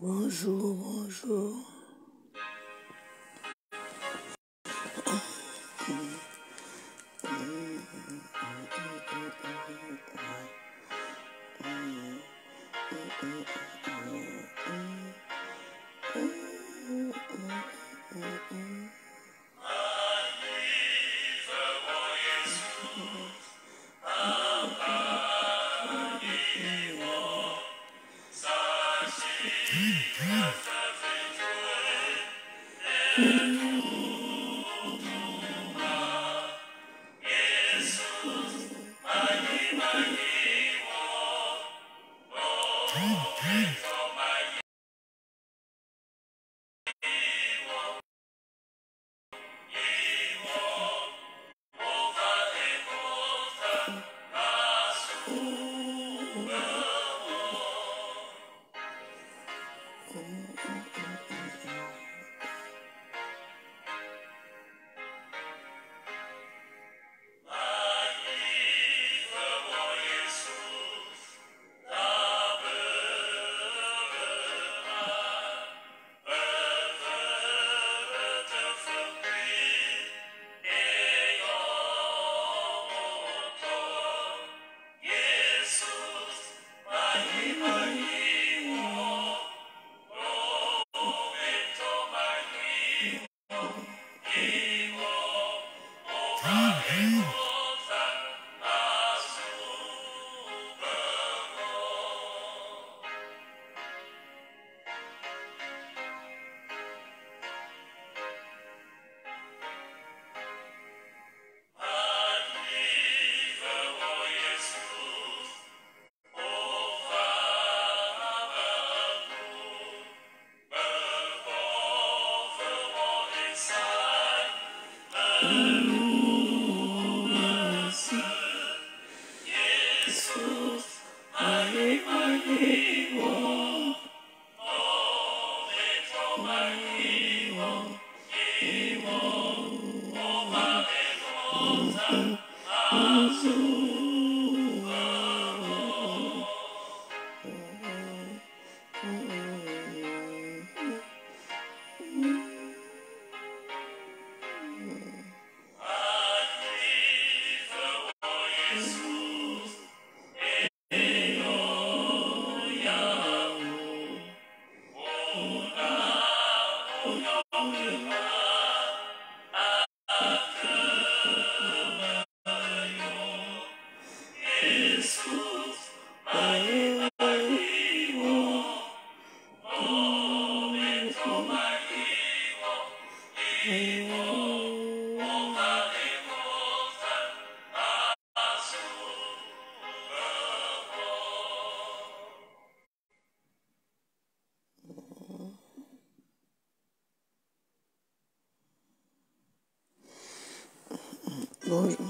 Bonjour, bonjour. Bonjour.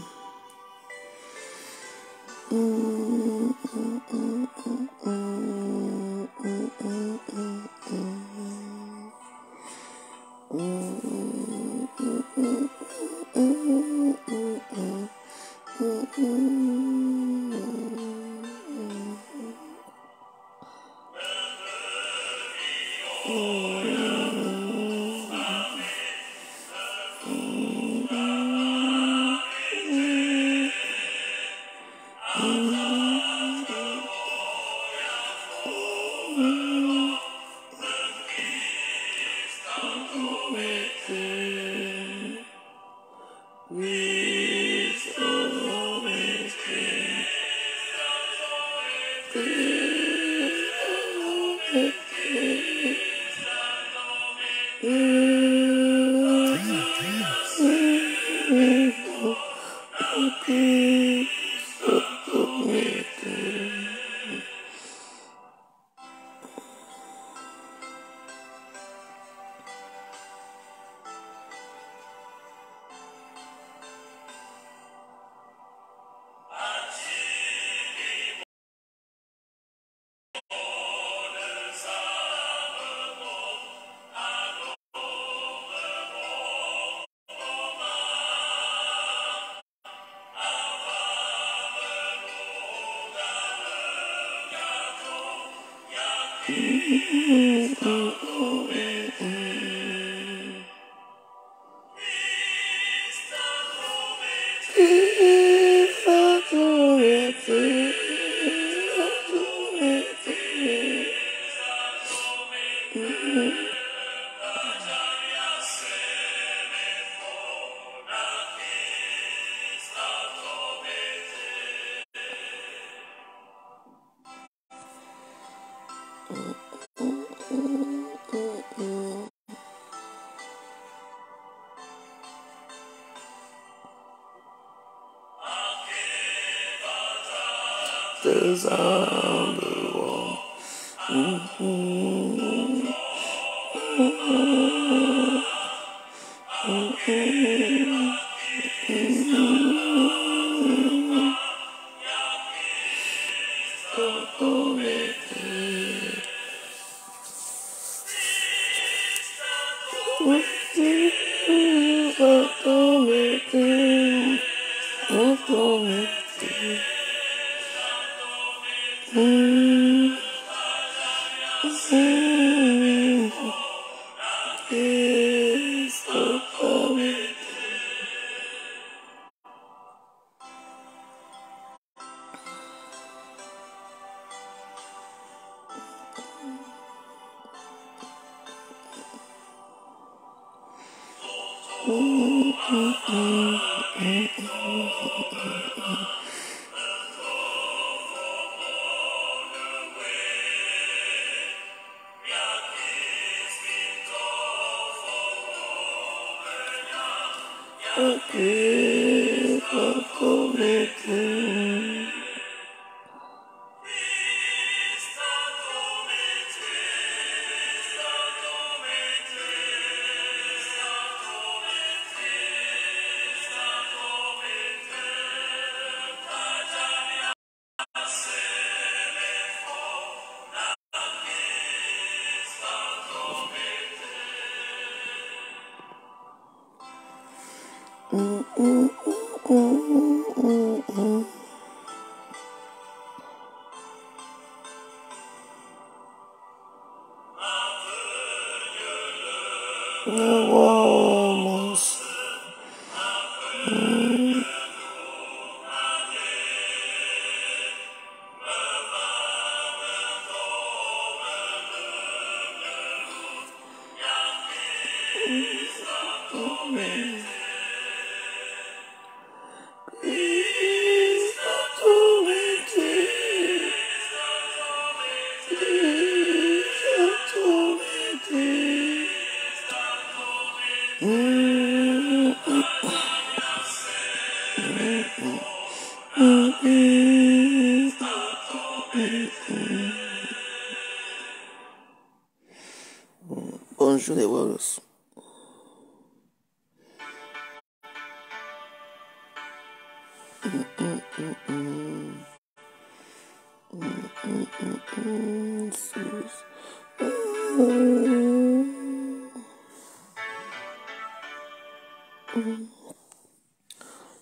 Bonjour les Warriors.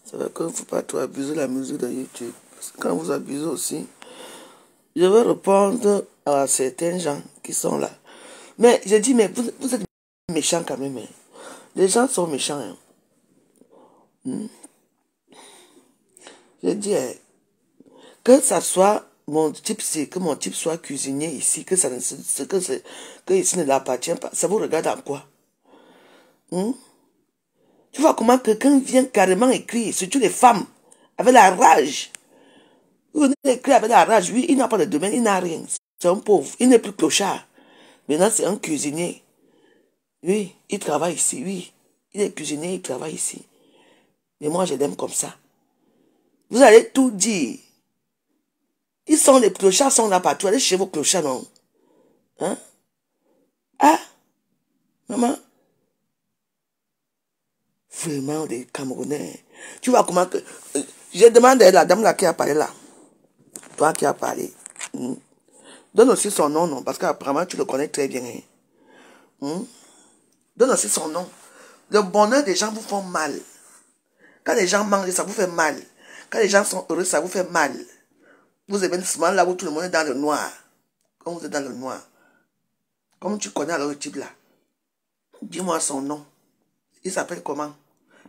C'est vrai qu'il ne faut pas trop abuser la musique de YouTube. Parce que quand vous abusez aussi, je vais répondre à certains gens qui sont là. Mais je dis, mais vous êtes méchants quand même. Hein. Les gens sont méchants. Hein. Je dis, que ça soit mon type, que mon type soit cuisinier ici, que ici ne l'appartient pas, ça vous regarde en quoi? Tu vois comment quelqu'un vient carrément écrire, surtout les femmes, avec la rage. Vous venez écrire avec la rage, oui, il n'a pas de domaine, il n'a rien. C'est un pauvre, il n'est plus clochard. Maintenant, c'est un cuisinier. Oui, il travaille ici, oui. Il est cuisinier, il travaille ici. Mais moi, je l'aime comme ça. Vous allez tout dire. Ils sont les clochards, sont là partout. Allez chez vos clochards, non? Hein? Ah? Maman? Vraiment, des Camerounais. Tu vois comment que... je demande à la dame là qui a parlé là. Toi qui as parlé. Donne aussi son nom, non? Parce qu'apparemment, tu le connais très bien. Donne aussi son nom. Le bonheur des gens vous font mal. Quand les gens mangent, ça vous fait mal. Quand les gens sont heureux, ça vous fait mal. Vous avez souvent là où tout le monde est dans le noir. Quand vous êtes dans le noir. Comme tu connais alors le type là, dis-moi son nom. Il s'appelle comment?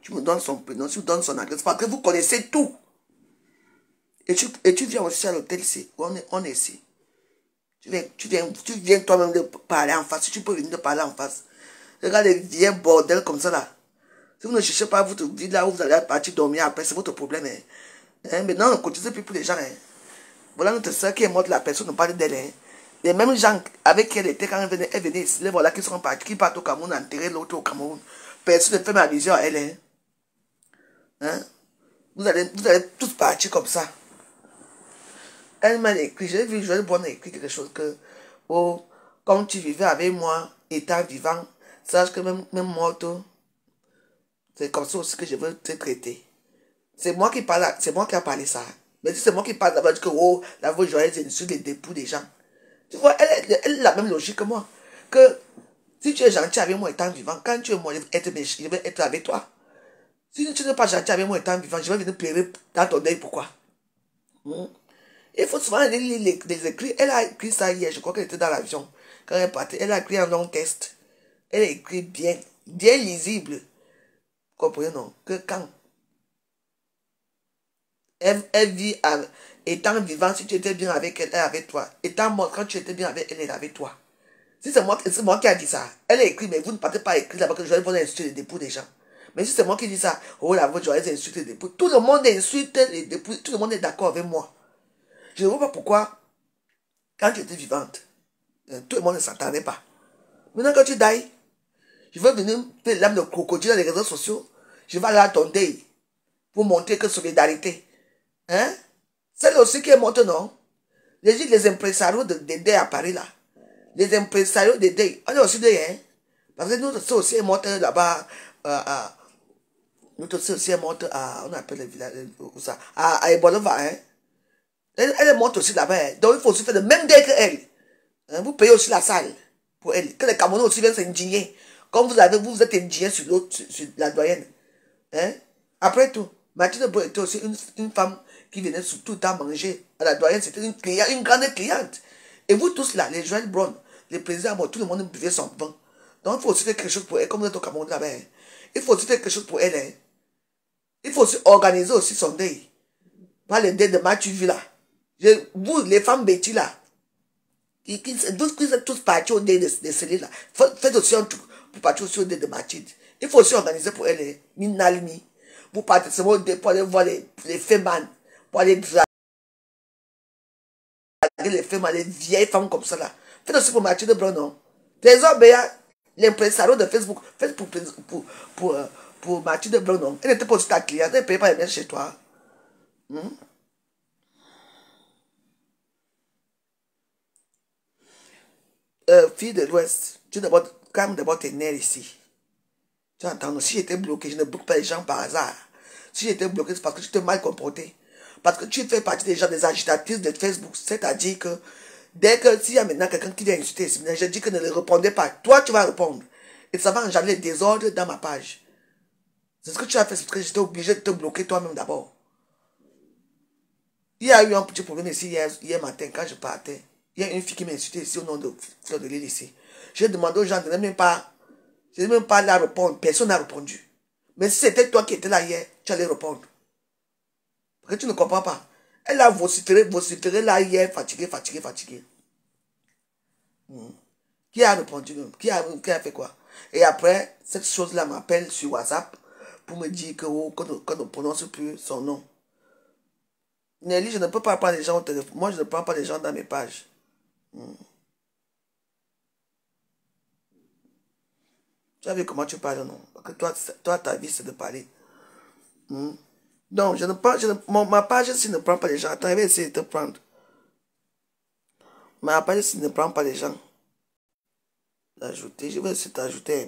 Tu me donnes son prénom, tu me donnes son adresse. Parce que vous connaissez tout. Et tu viens aussi à l'hôtel ici. On est ici. Tu viens toi-même de parler en face. Si tu peux venir de parler en face. Regarde les vieux bordels comme ça là. Si vous ne cherchez pas votre vie là où vous allez partir dormir après, c'est votre problème. Maintenant, on ne cotise plus pour les gens. Voilà notre soeur qui est morte, la personne ne parle d'elle. Les mêmes gens avec qui elle était quand elle venait ici, les voilà qui sont partis, qui partent au Cameroun, enterrer l'autre au Cameroun. Personne ne fait ma vision à elle. Hein? Vous allez tous partir comme ça. Elle m'a écrit, j'ai vu Joël Bonne écrit quelque chose que, oh, comme tu vivais avec moi, étant vivant, sache que même morte, c'est comme ça aussi que je veux te traiter. C'est moi qui parle, c'est moi qui a parlé ça. Mais si c'est moi qui parle, ça veut dire que, oh, la voix joyeuse est sur les dépôts des gens. Tu vois, elle a la même logique que moi. Que si tu es gentil avec moi étant vivant, quand tu es mort, je vais être avec toi. Si tu n'es pas gentil avec moi étant vivant, je vais venir pleurer dans ton deuil. Pourquoi? Il faut souvent lire les écrits. Elle a écrit ça hier, je crois qu'elle était dans l'avion. Quand elle est partie, elle a écrit un long texte. Elle a écrit bien, bien lisible. Vous comprenez, non? Que quand elle vit étant vivant, si tu étais bien avec elle, elle est avec toi. Étant mort, quand tu étais bien avec elle, elle est avec toi. Si c'est moi qui a dit ça, elle a écrit, mais vous ne partez pas écrire là-bas que je vais vous insulter les dépôts des gens. Mais si c'est moi qui dis ça, oh la voix, j'aurais insulté les dépôts. Tout le monde insulte les dépôts, tout le monde est d'accord avec moi. Je ne vois pas pourquoi, quand tu étais vivante, tout le monde ne s'entendait pas. Maintenant, quand tu dailles, je vais venir faire l'âme de crocodile dans les réseaux sociaux. Je vais aller à ton deuil pour montrer que solidarité. Hein? Celle aussi qui est morte, non? Les impresarios de deuil à Paris, là. Les impresarios de deuil. On est aussi deuil, hein? Parce que nous aussi est morte là-bas. Nous aussi est morte à. On appelle le village. Où ça? À Ebolova, hein? Elle est morte aussi là-bas. Hein? Donc il faut aussi faire le même deuil qu'elle. Hein? Vous payez aussi la salle pour elle. Que les Camerounais aussi viennent s'indigner. Comme vous êtes indigné sur l'autre, sur la doyenne. Hein? Après tout, Mathilde Bo était aussi une femme qui venait tout le temps manger. À la doyenne, c'était une grande cliente. Et vous tous là, les Joël Brown, les présidents, tout le monde buvait son vin. Donc il faut aussi faire quelque chose pour elle, comme vous êtes au Cameroun là-bas. Hein? Il faut aussi faire quelque chose pour elle. Hein? Il faut aussi organiser aussi son deuil. Pas le deuil de Mathieu là. Vous, les femmes bêtises là, qui êtes tous partis au deuil de celui là, faites aussi un truc pour partir aussi au deuil de Mathilde. Il faut aussi organiser pour elle, Minalmi, pour participer au deuil, pour aller voir les femmes, pour aller draguer les femmes, les vieilles femmes comme ça là. Faites aussi pour Mathilde Brown, non? Trésor Béa, l'impresario de Facebook, faites pour Mathilde Brown, non? Elle n'était pas aussi ta cliente, elle ne payait pas les biens chez toi. Fille de l'Ouest, quand même d'abord tes nerfs ici. Tu entends, si j'étais bloqué, je ne bloque pas les gens par hasard. Si j'étais bloqué, c'est parce que tu t'es mal comporté. Parce que tu fais partie des gens, des agitatrices de Facebook. C'est-à-dire que dès que s'il y a maintenant quelqu'un qui vient insulter, je dis que ne le répondez pas. Toi, tu vas répondre. Et ça va engendrer des désordres dans ma page. C'est ce que tu as fait, c'est parce que j'étais obligé de te bloquer toi-même d'abord. Il y a eu un petit problème ici hier matin quand je partais. Il y a une fille qui m'a insulté ici au nom de Fleur de l'île ici. J'ai demandé aux gens de ne même pas. Je n'ai même pas là à répondre. Personne n'a répondu. Mais si c'était toi qui étais là hier, tu allais répondre. Parce que tu ne comprends pas. Elle a vociféré là hier, fatiguée. Qui a répondu même? Qui a fait quoi? Et après, cette chose-là m'appelle sur WhatsApp pour me dire qu'on ne prononce plus son nom. Nelly, je ne peux pas prendre les gens au téléphone. Moi, je ne prends pas les gens dans mes pages. Tu as vu comment tu parles, non? Parce que toi ta vie, c'est de parler. Donc, ma page, s'il ne prend pas les gens, attends, je vais essayer de te prendre. Ma page, s'il ne prend pas les gens, d'ajouter, je vais essayer d'ajouter,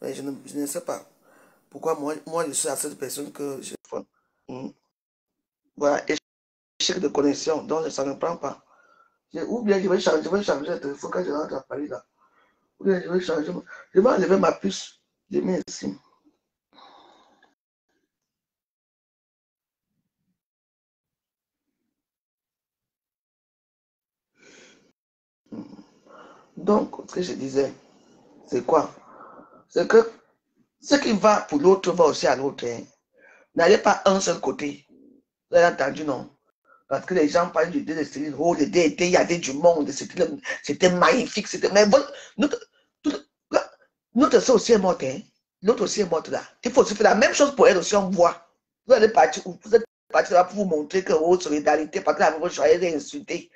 mais je ne sais pas. Pourquoi moi je suis à cette personne que je prends. Voilà, échec de connexion, donc ça ne prend pas. Ou bien je vais changer de téléphone quand je rentre à Paris là. Ou bien je vais changer. Je vais enlever ma puce. Je mets ici. Donc, ce que je disais, c'est quoi? C'est que ce qui va pour l'autre va aussi à l'autre. Hein. N'allez pas un seul côté. Vous avez entendu, non? Parce que les gens parlent du DDC, oh, le DT, il y avait du monde, c'était magnifique. Mais bon, notre soeur aussi est morte. Hein? L'autre aussi est morte là. Il faut aussi faire la même chose pour elle aussi, on voit. Vous allez partir, vous êtes parti là pour vous montrer que votre solidarité, parce que la même chose, est insultée.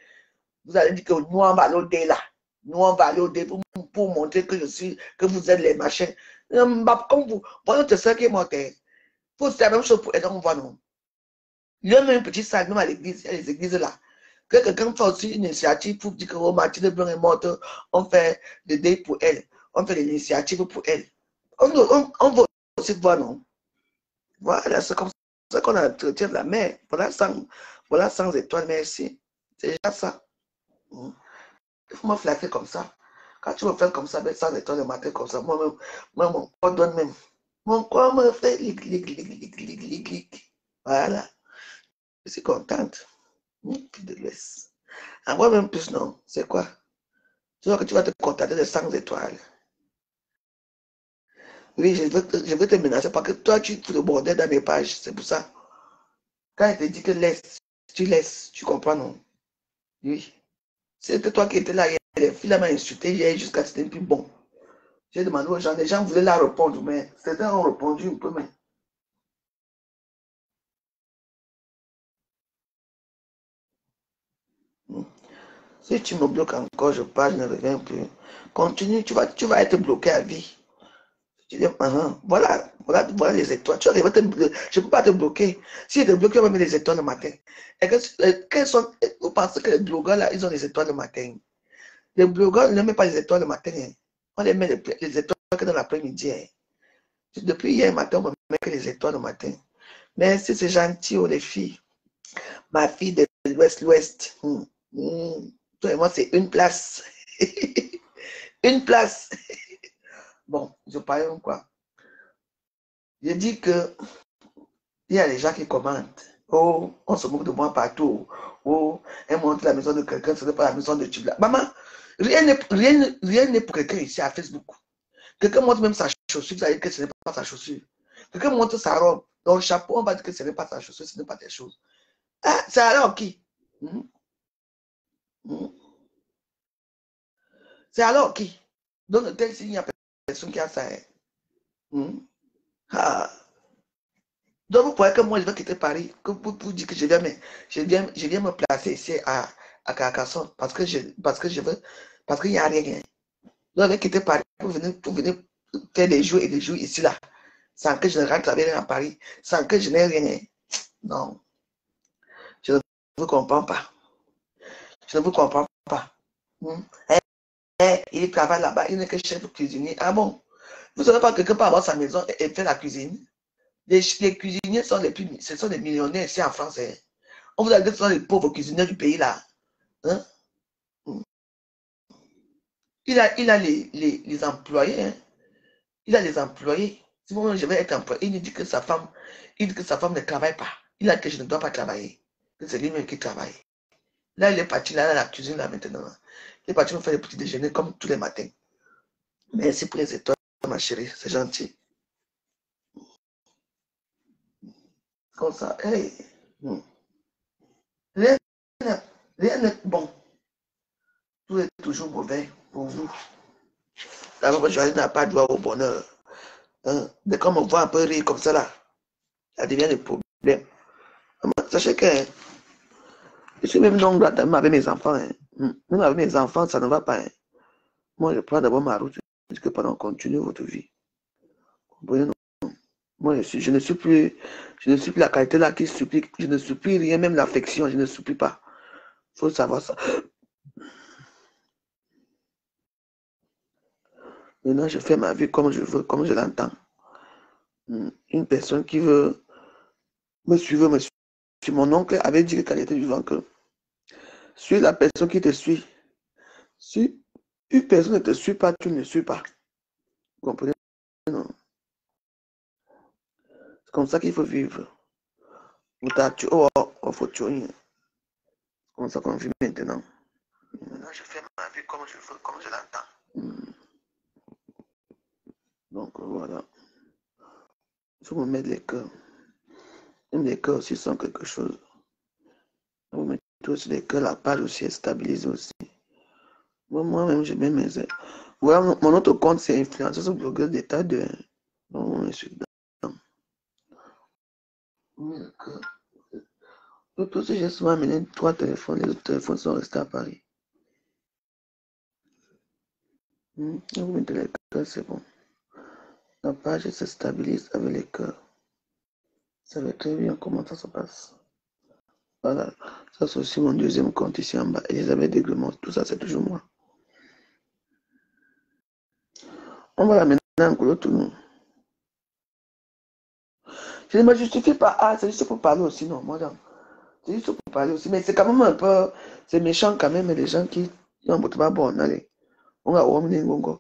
Vous allez dire que nous, on va l'auder là. Nous, on va l'auder pour montrer que vous êtes les machins. Comme vous, votre soeur qui est morte, il faut faire la même chose pour elle, on voit non. Il y a même un petit sac, même à l'église, il y a les églises là. Que quelqu'un fait aussi une initiative pour dire que oh, Mathilde Blanc est morte, on fait le dé pour elle. On fait l'initiative pour elle. On va aussi voir, non? Voilà, c'est comme ça qu'on entretient la mer. Voilà sans étoiles, merci. C'est déjà ça. Il faut me flatter comme ça. Quand tu me fais comme ça, ben, sans étoiles le matin comme ça, moi, mon corps donne même. Mon corps me fait Voilà. Je suis contente. Puis de l'Ouest. En moi même plus, non. C'est quoi? Tu vois que tu vas te contenter de 100 étoiles. Oui, je veux te menacer parce que toi, tu fous le bordel dans mes pages. C'est pour ça. Quand il te dit que laisse, tu laisses. Tu comprends, non? Oui. C'était toi qui étais là. Les filles m'ont insulté hier jusqu'à ce que c'était plus bon. J'ai demandé aux gens. Les gens voulaient la répondre, mais certains ont répondu un peu, mais. Si tu me bloques encore, je pars, je ne reviens plus. Continue, tu vas être bloqué à vie. Tu dis, voilà les étoiles. Je ne peux pas te bloquer. Si je te bloque, tu vas mettre les étoiles le matin. Vous pensez que les blogueurs, là, ils ont les étoiles le matin. Les blogueurs ne mettent pas les étoiles le matin. Hein. On les met les étoiles que dans l'après-midi. Hein. Depuis hier matin, on me met que les étoiles le matin. Mais si c'est gentil, oh, les filles. Ma fille de l'Ouest. Toi et moi, c'est une place. Une place. Bon, je parle quoi? Je dis que il y a des gens qui commentent. Oh, on se moque de moi partout. Oh, elle montre la maison de quelqu'un, ce n'est pas la maison de Tibla. Maman, rien n'est pour quelqu'un ici à Facebook. Quelqu'un montre même sa chaussure, vous allez dire que ce n'est pas sa chaussure. Quelqu'un montre sa robe, dans le chapeau, on va dire que ce n'est pas sa chaussure, ce n'est pas des choses. Ah, c'est alors qui? C'est alors qui? Dans le tel signe, il n'y a personne qui a ça. Ah. Donc, vous croyez que moi, je vais quitter Paris pour dire que je viens me placer ici à Carcassonne parce qu'il n'y a rien. Donc, je vais quitter Paris pour venir faire des jours et des jours ici, là, sans que je ne rentre avec rien à Paris, sans que je n'ai rien. Non, je ne vous comprends pas. Je ne vous comprends pas. Il travaille là-bas, il n'est que chef cuisinier. Ah bon? Vous ne savez pas que quelqu'un peut avoir sa maison et faire la cuisine? Les cuisiniers ce sont des millionnaires ici en France. Hein. On vous a dit que ce sont les pauvres cuisiniers du pays là. Hein? Il a les employés. Hein? Il a les employés. Si moi je vais être employé, il dit que sa femme ne travaille pas. Il a dit que je ne dois pas travailler. Que c'est lui-même qui travaille. Là, il est parti là dans la cuisine là maintenant. Il est parti me faire le petit déjeuner comme tous les matins. Merci pour les étoiles, ma chérie. C'est gentil. Comme ça. Hey. Rien n'est bon. Tout est toujours mauvais pour vous. La maman Joaline n'a pas droit au bonheur. Hein? Dès qu'on me voit un peu rire comme ça, là, ça devient le problème. Sachez que je suis même non droit avec mes enfants. Hein. Même avec mes enfants, ça ne va pas. Hein. Moi, je prends d'abord ma route. Je dis que pendant continue votre vie. Comprenez, non? Moi, je ne suis plus la qualité là qui supplie. Je ne supplie rien, même l'affection, je ne supplie pas. Il faut savoir ça. Maintenant, je fais ma vie comme je veux, comme je l'entends. Une personne qui veut me suivre, me suit. Mon oncle avait dit quand il était vivant que suis la personne qui te suit. Si une personne ne te suit pas, tu ne suis pas. Vous comprenez? Non. C'est comme ça qu'il faut vivre. C'est comme ça qu'on vit maintenant. Maintenant, je fais ma vie comme je veux, comme je l'entends. Donc, voilà. Il faut me mettre les cœurs. Même les cœurs aussi sont quelque chose. Vous mettez aussi les cœurs, la page aussi est stabilisée aussi. Moi-même, j'ai bien mes... Voilà, mon autre compte, c'est influenceuse blogueuse d'état de... Bon, je suis dedans. Oui, d'accord. Le plus, j'ai souvent amené 3 téléphones, les autres téléphones sont restés à Paris. Vous mettez les cœurs, c'est bon. La page se stabilise avec les cœurs. Ça va très bien comment ça se passe. Voilà. Ça, c'est aussi mon deuxième compte ici en bas. Elisabeth Déglement, tout ça, c'est toujours moi. On va la mener en couleur tout nous. Je ne me justifie pas. Ah, c'est juste pour parler aussi, non, madame. C'est juste pour parler aussi. Mais c'est quand même un peu. C'est méchant quand même, les gens qui ont pas bon. Allez. On va au Ngongo.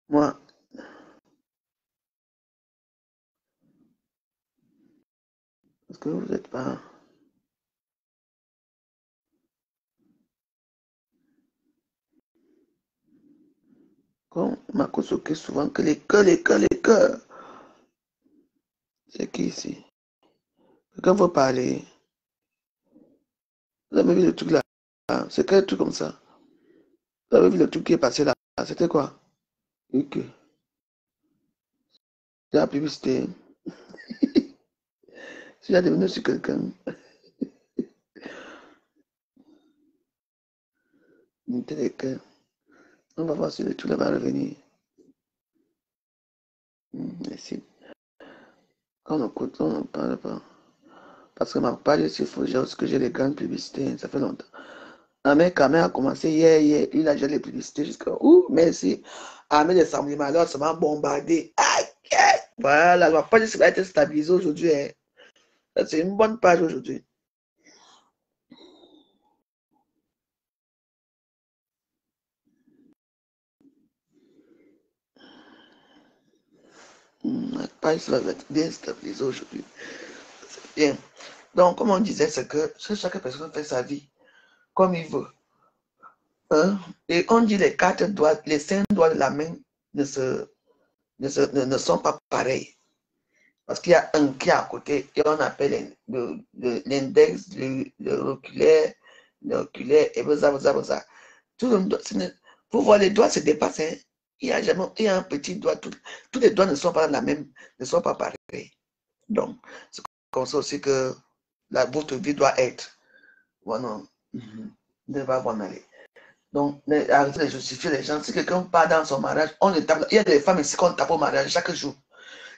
Moi. Parce que vous n'êtes pas. Comme ma Kosoke souvent que les cœurs, les cœurs, les cœurs. C'est qui ici? Quand vous parlez, vous avez vu le truc là? C'est quel truc comme ça? Vous avez vu le truc qui est passé là? C'était quoi? Ok. C'est la publicité. Si j'ai devenu sur quelqu'un, mettez les cœurs. On va voir si le truc là va revenir. Merci. Quand on écoute, on n'en parle pas. Parce que ma page sur Fougère, ce que j'ai les grandes publicités, ça fait longtemps. Ahmed Kamé a commencé hier, il a déjà les publicités jusqu'à. Ouh, merci. Ahmed et Samli Malheur ça m'a bombardé. Aïe, aïe. Voilà, ma page va être stabilisée aujourd'hui. Hein. C'est une bonne page aujourd'hui. La page va être bien stabilisée aujourd'hui. C'est bien. Donc, comme on disait, c'est que chaque personne fait sa vie comme il veut. Hein? Et on dit les 4 doigts, les 5 doigts de la main ne, ne sont pas pareils. Parce qu'il y a un qui est à côté et on appelle l'index, l'oculaire et ça. Tout le monde, pour voir les doigts se dépassent. Hein? Il y a un petit doigt. Tous les doigts ne sont pas la même, ne sont pas pareils. Donc, c'est comme ça aussi que votre vie doit être. Voilà. Ne va pas en aller. Donc, arrêtez de justifier les gens. Si quelqu'un part dans son mariage, on le tape. Il y a des femmes ici qu'on tape au mariage chaque jour.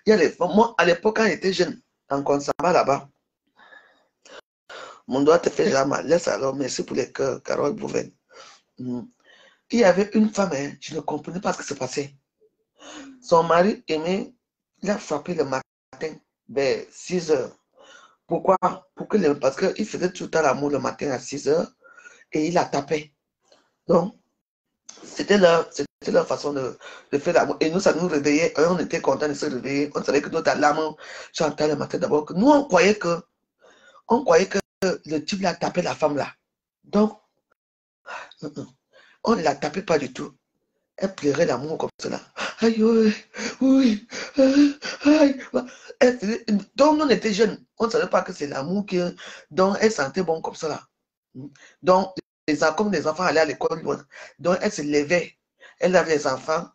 Il y a des femmes. Moi, à l'époque, quand j'étais jeune, en Consamba là-bas, mon doigt te fait jamais mal. Laisse alors, merci pour les cœurs, Carole Bouven. Il y avait une femme, hein, je ne comprenais pas ce qui se passait. Son mari aimait, il a frappé le matin vers 6 heures. Pourquoi? Parce qu'il faisait tout le temps l'amour le matin à 6 heures et il la tapait. Donc, c'était leur façon de faire l'amour. Et nous, ça nous réveillait. On était contents de se réveiller. On savait que notre alarme chantait le matin d'abord. Nous, on croyait que le type là tapait la femme là. Donc, on ne la tapait pas du tout. Elle pleurait l'amour comme cela. Aïe, oui, aïe. Donc, nous, on était jeunes. On ne savait pas que c'est l'amour donc elle sentait bon comme cela. Donc, comme les enfants allaient à l'école, donc elle se levait. Elle avait les enfants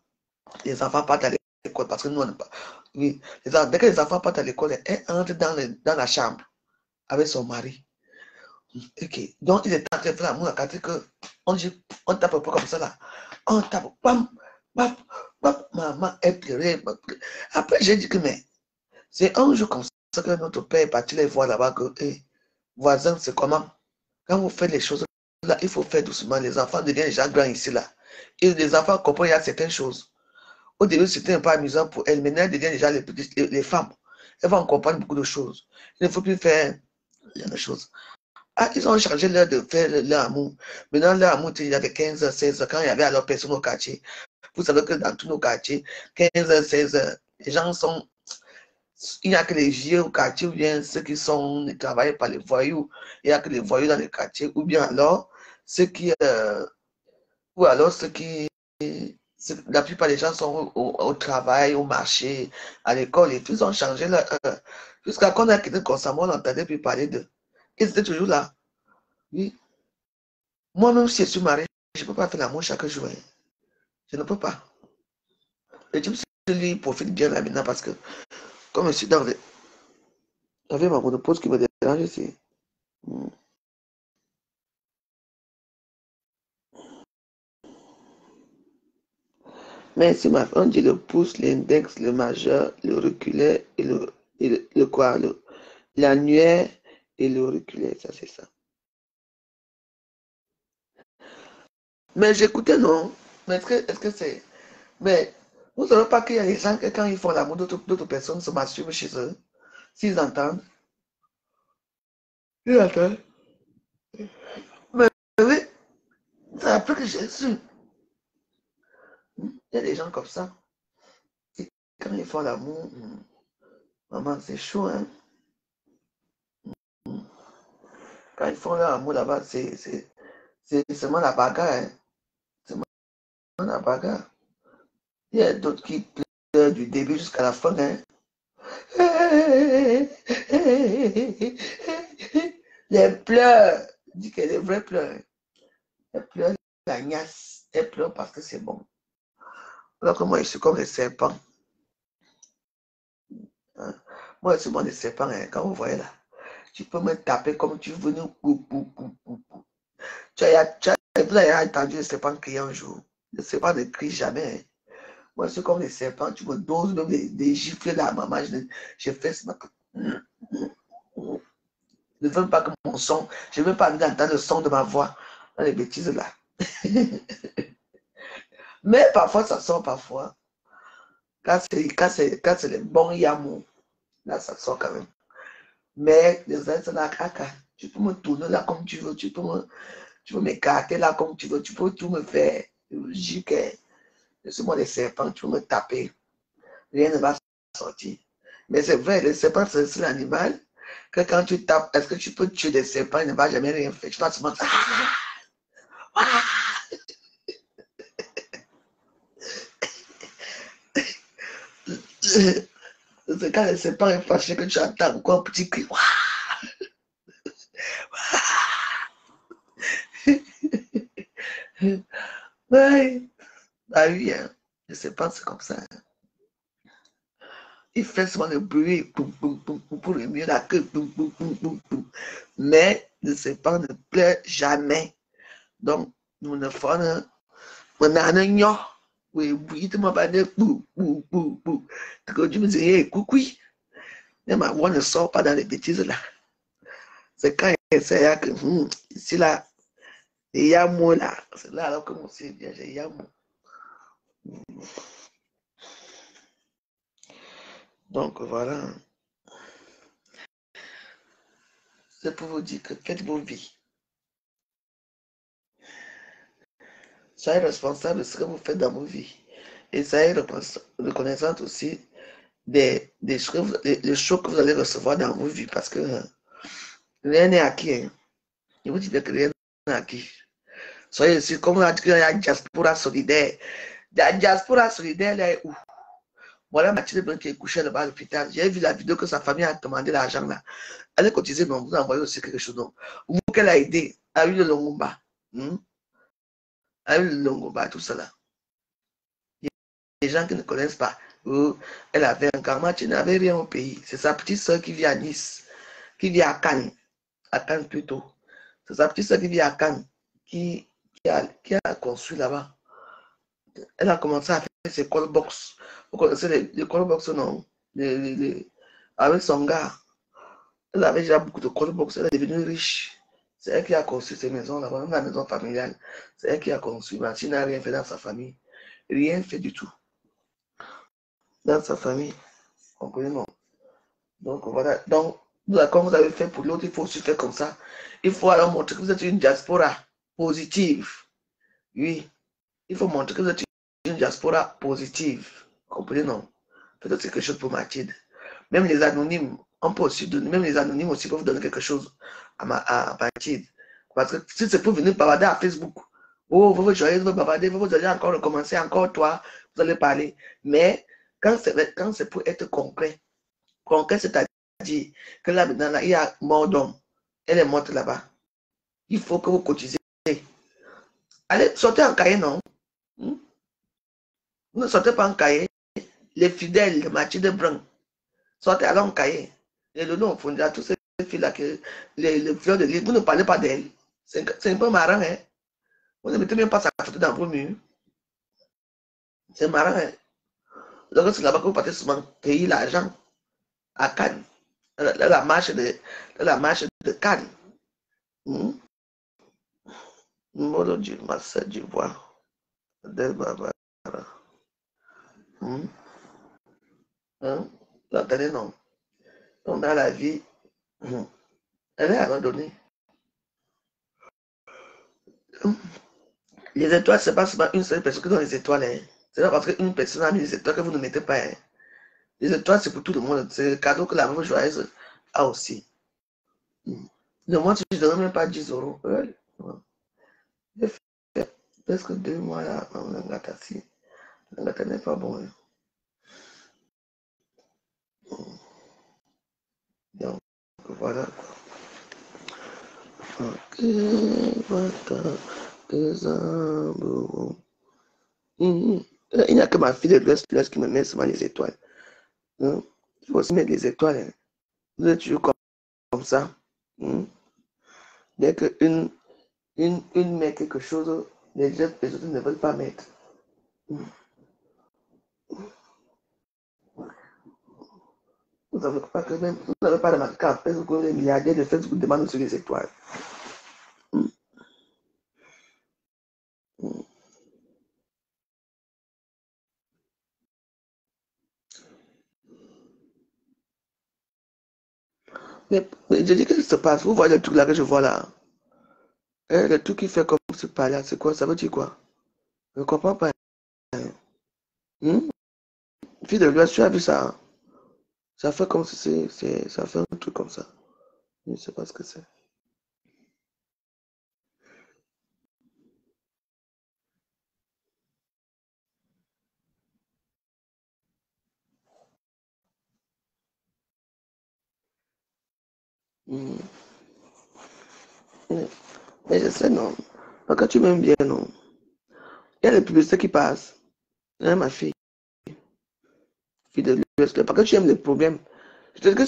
partent à l'école parce que nous, on n'est pas. Oui, dès que les enfants partent à l'école, elle entre dans la chambre avec son mari. Ok, donc il est en train de faire l'amour à côté que on tape pas comme ça là. On tape, bam, bam, bam, maman, elle pleurait. Après, j'ai dit que, mais c'est un jour comme ça que notre père est parti les voir là-bas que, voisin, c'est comment? Quand vous faites les choses là, il faut faire doucement. Les enfants deviennent déjà grands ici là. Et les enfants comprennent il y a certaines choses. Au début, c'était un peu amusant pour elles. Maintenant, elles deviennent déjà les femmes. Elles vont comprendre beaucoup de choses. Il ne faut plus faire de choses. Ah, ils ont changé l'heure de faire leur amour. Maintenant, leur amour, il y avait 15h, 16h, quand il y avait alors personne au quartier. Vous savez que dans tous nos quartiers, 15h, 16h, les gens sont. Il n'y a que les vieux au quartier, ou bien ceux qui ne travaillent pas les voyous. Il n'y a que les voyous dans le quartier, ou bien alors ceux qui, ou alors ceux qui, la plupart des gens sont au travail, au marché, à l'école, et tous ont changé là. Jusqu'à quand on a quitté constamment, on n'entendait plus parler d'eux. Ils étaient toujours là. Oui. Moi-même, si je suis marié, je ne peux pas faire l'amour chaque jour. Hein. Je ne peux pas. Et tu me lui, il profite bien là maintenant parce que, comme je suis dans le. Avec ma monopause qui me dérange ici. Mais si on dit le pouce, l'index, le majeur, le reculé et le quoi, l'annuaire et le reculé, ça c'est ça. Mais j'écoutais non. Mais est-ce que c'est. Mais vous ne savez pas qu'il y a des gens que quand ils font l'amour, d'autres personnes se masturbent chez eux. S'ils entendent. Ils entendent. Mais oui, c'est après que j'ai su. Il y a des gens comme ça. Et quand ils font l'amour, maman, c'est chaud, hein. Quand ils font l'amour là-bas, c'est seulement la bagarre, hein. C'est seulement la bagarre. Il y a d'autres qui pleurent du début jusqu'à la fin, hein. Les pleurs, dis qu'elle est vraie pleurs. Elle pleure la gnasse, elle pleure parce que c'est bon. Alors que moi, je suis comme les serpents. Hein? Moi, je suis comme les serpents, hein. Quand vous voyez là, tu peux me taper comme tu veux. Vous avez entendu le serpent crier un jour. Le serpent ne crie jamais. Hein. Moi, je suis comme les serpents. Tu me doses même des gifles là, maman. Je fais ce matin. Je ne veux pas que mon son, je ne veux pas entendre le son de ma voix dans les bêtises là. Mais parfois, ça sort parfois. Quand c'est les bons yamours, là, ça sort quand même. Mais les autres là, caca, tu peux me tourner là comme tu veux, tu peux m'écarter là comme tu veux, tu peux tout me faire. Je suis moi les serpents, tu peux me taper. Rien ne va sortir. Mais c'est vrai, les serpents, c'est l'animal que quand tu tapes, est-ce que tu peux tuer des serpents, il ne va jamais rien faire. Tu vas seulement. C'est quand les serpents est fâché que tu entends encore un petit cri. Ouais. Ah oui, hein. Les serpents, c'est comme ça. Il fait seulement le bruit pour remuer la queue. Mais le serpent ne pleure jamais. Donc, nous ne faisons pas. Oui, oui, tu m'as pas dit tu me dis, hey, coucou. Mais ma voix ne sort pas dans les bêtises là. C'est quand il essaie que, ici là, il y a moi là. C'est là alors que mon sait bien, il y a moi. Donc voilà. C'est pour vous dire que faites vos vies. Soyez responsable de ce que vous faites dans vos vies. Et soyez reconnaissante aussi des choses, les choses que vous allez recevoir dans vos vies. Parce que rien n'est acquis. Hein. Je vous dis bien que rien n'est acquis. Soyez aussi, comme on a dit qu'il y a une diaspora solidaire. La diaspora solidaire, là est où? Voilà Mathilde qui est couchée là-bas à l'hôpital. J'ai vu la vidéo que sa famille a demandé l'argent là. Elle est cotisée, mais on vous envoie aussi quelque chose. Donc, vous qu'elle a aidé, a eu le Longomba. A eu le Longomba, tout cela. Les gens qui ne connaissent pas. Elle avait un karma, tu n'avais rien au pays. C'est sa petite soeur qui vit à Nice, qui vit à Cannes plutôt. C'est sa petite soeur qui vit à Cannes, qui a construit là-bas. Elle a commencé à faire ses callbox. Vous connaissez les callbox, non? Avec son gars. Elle avait déjà beaucoup de callbox. Elle est devenue riche. C'est elle qui a construit ces maisons là-bas, même la maison familiale. C'est elle qui a construit. Martine n'a rien fait dans sa famille. Rien fait du tout dans sa famille. Comprenez, non? Donc voilà. Donc, comme vous avez fait pour l'autre, il faut aussi faire comme ça. Il faut alors montrer que vous êtes une diaspora positive. Oui. Il faut montrer que vous êtes une diaspora positive. Comprenez, non? Peut-être c'est quelque chose pour Mathilde. Même les anonymes, on peut aussi donner, même les anonymes aussi peuvent donner quelque chose à partir. Parce que si c'est pour venir bavarder à Facebook, oh, vous joyeux, vous bavarder, vous allez encore recommencer, encore toi, vous allez parler. Mais quand c'est pour être concret, c'est-à-dire que là, maintenant, là, il y a mort d'homme, elle est morte là-bas. Il faut que vous cotisez. Allez, sortez en cahier, non? Hmm? Vous ne sortez pas en cahier. Les fidèles de Mathilde Brun, sortez alors en cahier. Et le nom fondé à tous ces filles-là, les fleurs de l'île, vous ne parlez pas d'elles. C'est un peu marrant, hein? Vous ne mettez même pas sa photo dans vos murs. C'est marrant, hein? Donc, c'est là-bas que vous partez souvent payer l'argent à Cannes, dans la marche de Cannes. Hmm? Molo du Massa d'Ivoire, de Barbara. Hmm? Hein? Vous entendez, non? Donc, dans la vie, elle est abandonnée. Les étoiles, c'est pas seulement une seule personne qui donne les étoiles. Hein. C'est pas parce qu'une personne a mis les étoiles que vous ne mettez pas. Hein. Les étoiles, c'est pour tout le monde. C'est le cadeau que la veuve joyeuse a aussi. Le mois, je ne donne même pas 10 euros. Ouais. J'ai fait presque 2 mois là en Langatassi. Langata n'est pas bon. Hein. Donc, voilà. Ok, voilà. Il n'y a que ma fille de l'Ouest qui me met souvent les étoiles. Hein? Il faut aussi mettre les étoiles. Hein. Vous êtes toujours comme ça. Hein? Dès qu'une une met quelque chose, les autres ne veulent pas mettre. Hein? Vous n'avez pas que même, vous n'avez pas remarqué qu'en Facebook, les milliardaires de Facebook demandent sur les étoiles. Hein? Hein? Mais je dis qu'est-ce qui se passe? Vous voyez le truc là que je vois là. Le truc qui fait comme ce pas-là, c'est quoi? Ça veut dire quoi? Je ne comprends pas. Hein? Fille de l'Ouest, tu as vu ça? Hein? Ça fait comme si ça fait un truc comme ça. Je ne sais pas ce que c'est. Mmh. Mais je sais, non. Quand tu m'aimes bien, non. Il y a les publicités qui passent. Hein, ma fille, fille de l'US. Parce que tu aimes les problèmes. Je te dis que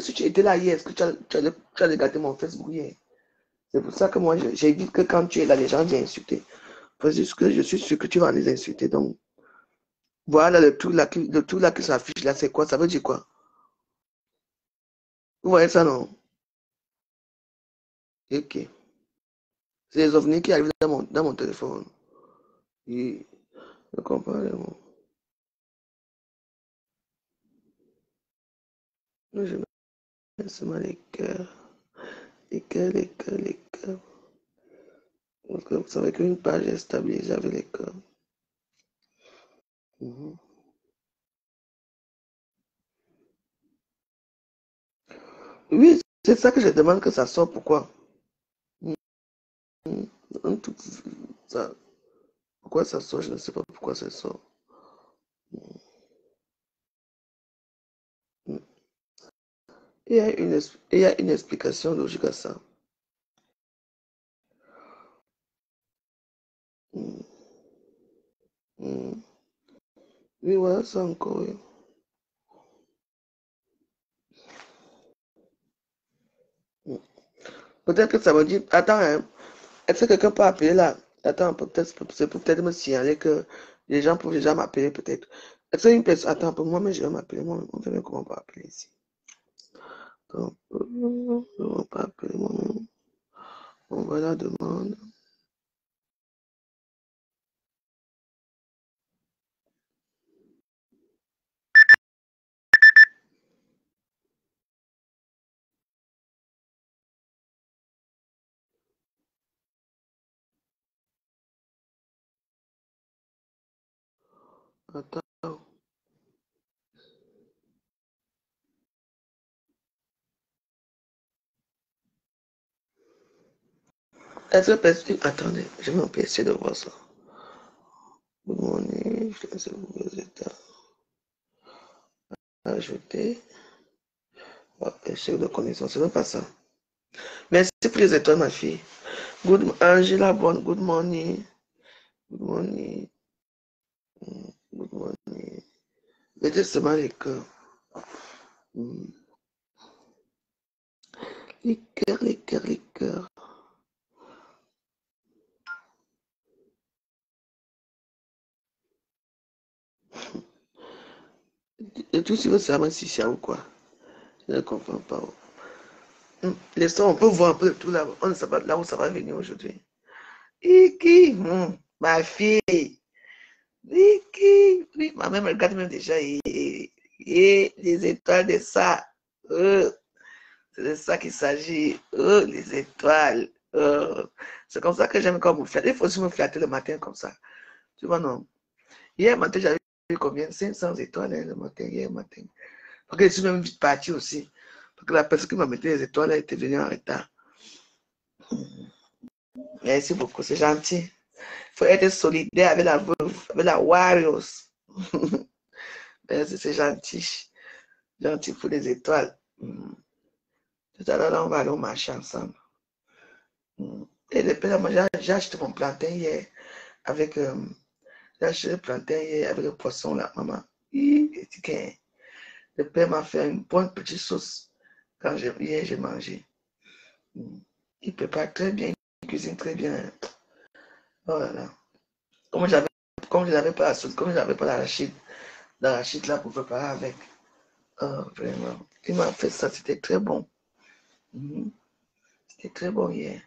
si tu étais là hier, est-ce que tu as regardé mon Facebook hier? C'est pour ça que moi, j'évite que quand tu es là, les gens viennent insulter. Parce que je suis sûr que tu vas les insulter. Donc, voilà le truc là qui s'affiche là, c'est quoi? Ça veut dire quoi? Vous voyez ça, non? Ok. C'est les ovnis qui arrivent dans mon téléphone. Et, je comprends. Je mets seulement les cœurs. Les cœurs, les cœurs, les cœurs. Donc, vous savez qu'une page est stabilisée avec les cœurs. Mhm. Oui, c'est ça que je demande que ça sort. Pourquoi? Mhm. Un tout, ça, pourquoi ça sort? Je ne sais pas pourquoi ça sort. Mhm. Il y a une explication logique à ça. Mhm. Mhm. Oui, voilà ça encore. Oui. Mhm. Peut-être que ça me dit, attends, hein, est-ce que quelqu'un peut appeler là? Attends, c'est pour peut-être me signaler que les gens peuvent déjà m'appeler peut-être. Est-ce qu'une personne, attends, pour moi, mais je vais m'appeler. Moi, on sait bien comment on peut appeler ici. Donc, on va pas appeler moi-même. On va la demande. Attends. Est-ce que attendez, je vais essayer de voir ça. Good morning, je laisse vos états. Ajouter. Échec de connaissance, ce n'est pas ça. Merci pour les étoiles, ma fille. Good Angela, bonne, good morning. Good morning. Good morning. Mettez seulement les cœurs. Les cœurs, les cœurs, les cœurs. Et tout si vous savez si c'est ou quoi. Je ne comprends pas. Les sons, on peut voir un peu tout là. On ne sait pas là où ça va venir aujourd'hui. Iki, ma fille. Iki. Oui, ma mère me regarde même déjà. Et les étoiles de ça. C'est de ça qu'il s'agit. Oh, les étoiles. Oh. C'est comme ça que j'aime quand vous flatter. Il faut aussi me flatter le matin comme ça. Tu vois, non? Hier matin, j'avais vu combien? 500 étoiles le matin, hier matin. Parce que je suis même vite parti aussi. Parce que la personne qui m'a mis les étoiles elle était venue en retard. Merci beaucoup, c'est gentil. Il faut être solidaire avec la veuve, avec la Warriors. Merci, c'est gentil. Gentil pour les étoiles. Tout à l'heure, on va aller au marché ensemble. Et depuis là, moi, j'ai acheté mon plantain hier avec. J'ai acheté le plantain hier avec le poisson là, maman. Le père m'a fait une bonne petite sauce quand hier j'ai mangé. Il prépare très bien, il cuisine très bien. Oh là là. Comme je n'avais pas la sauce, comme je n'avais pas l'arachide là pour préparer avec. Oh, vraiment. Il m'a fait ça, c'était très bon. C'était très bon hier.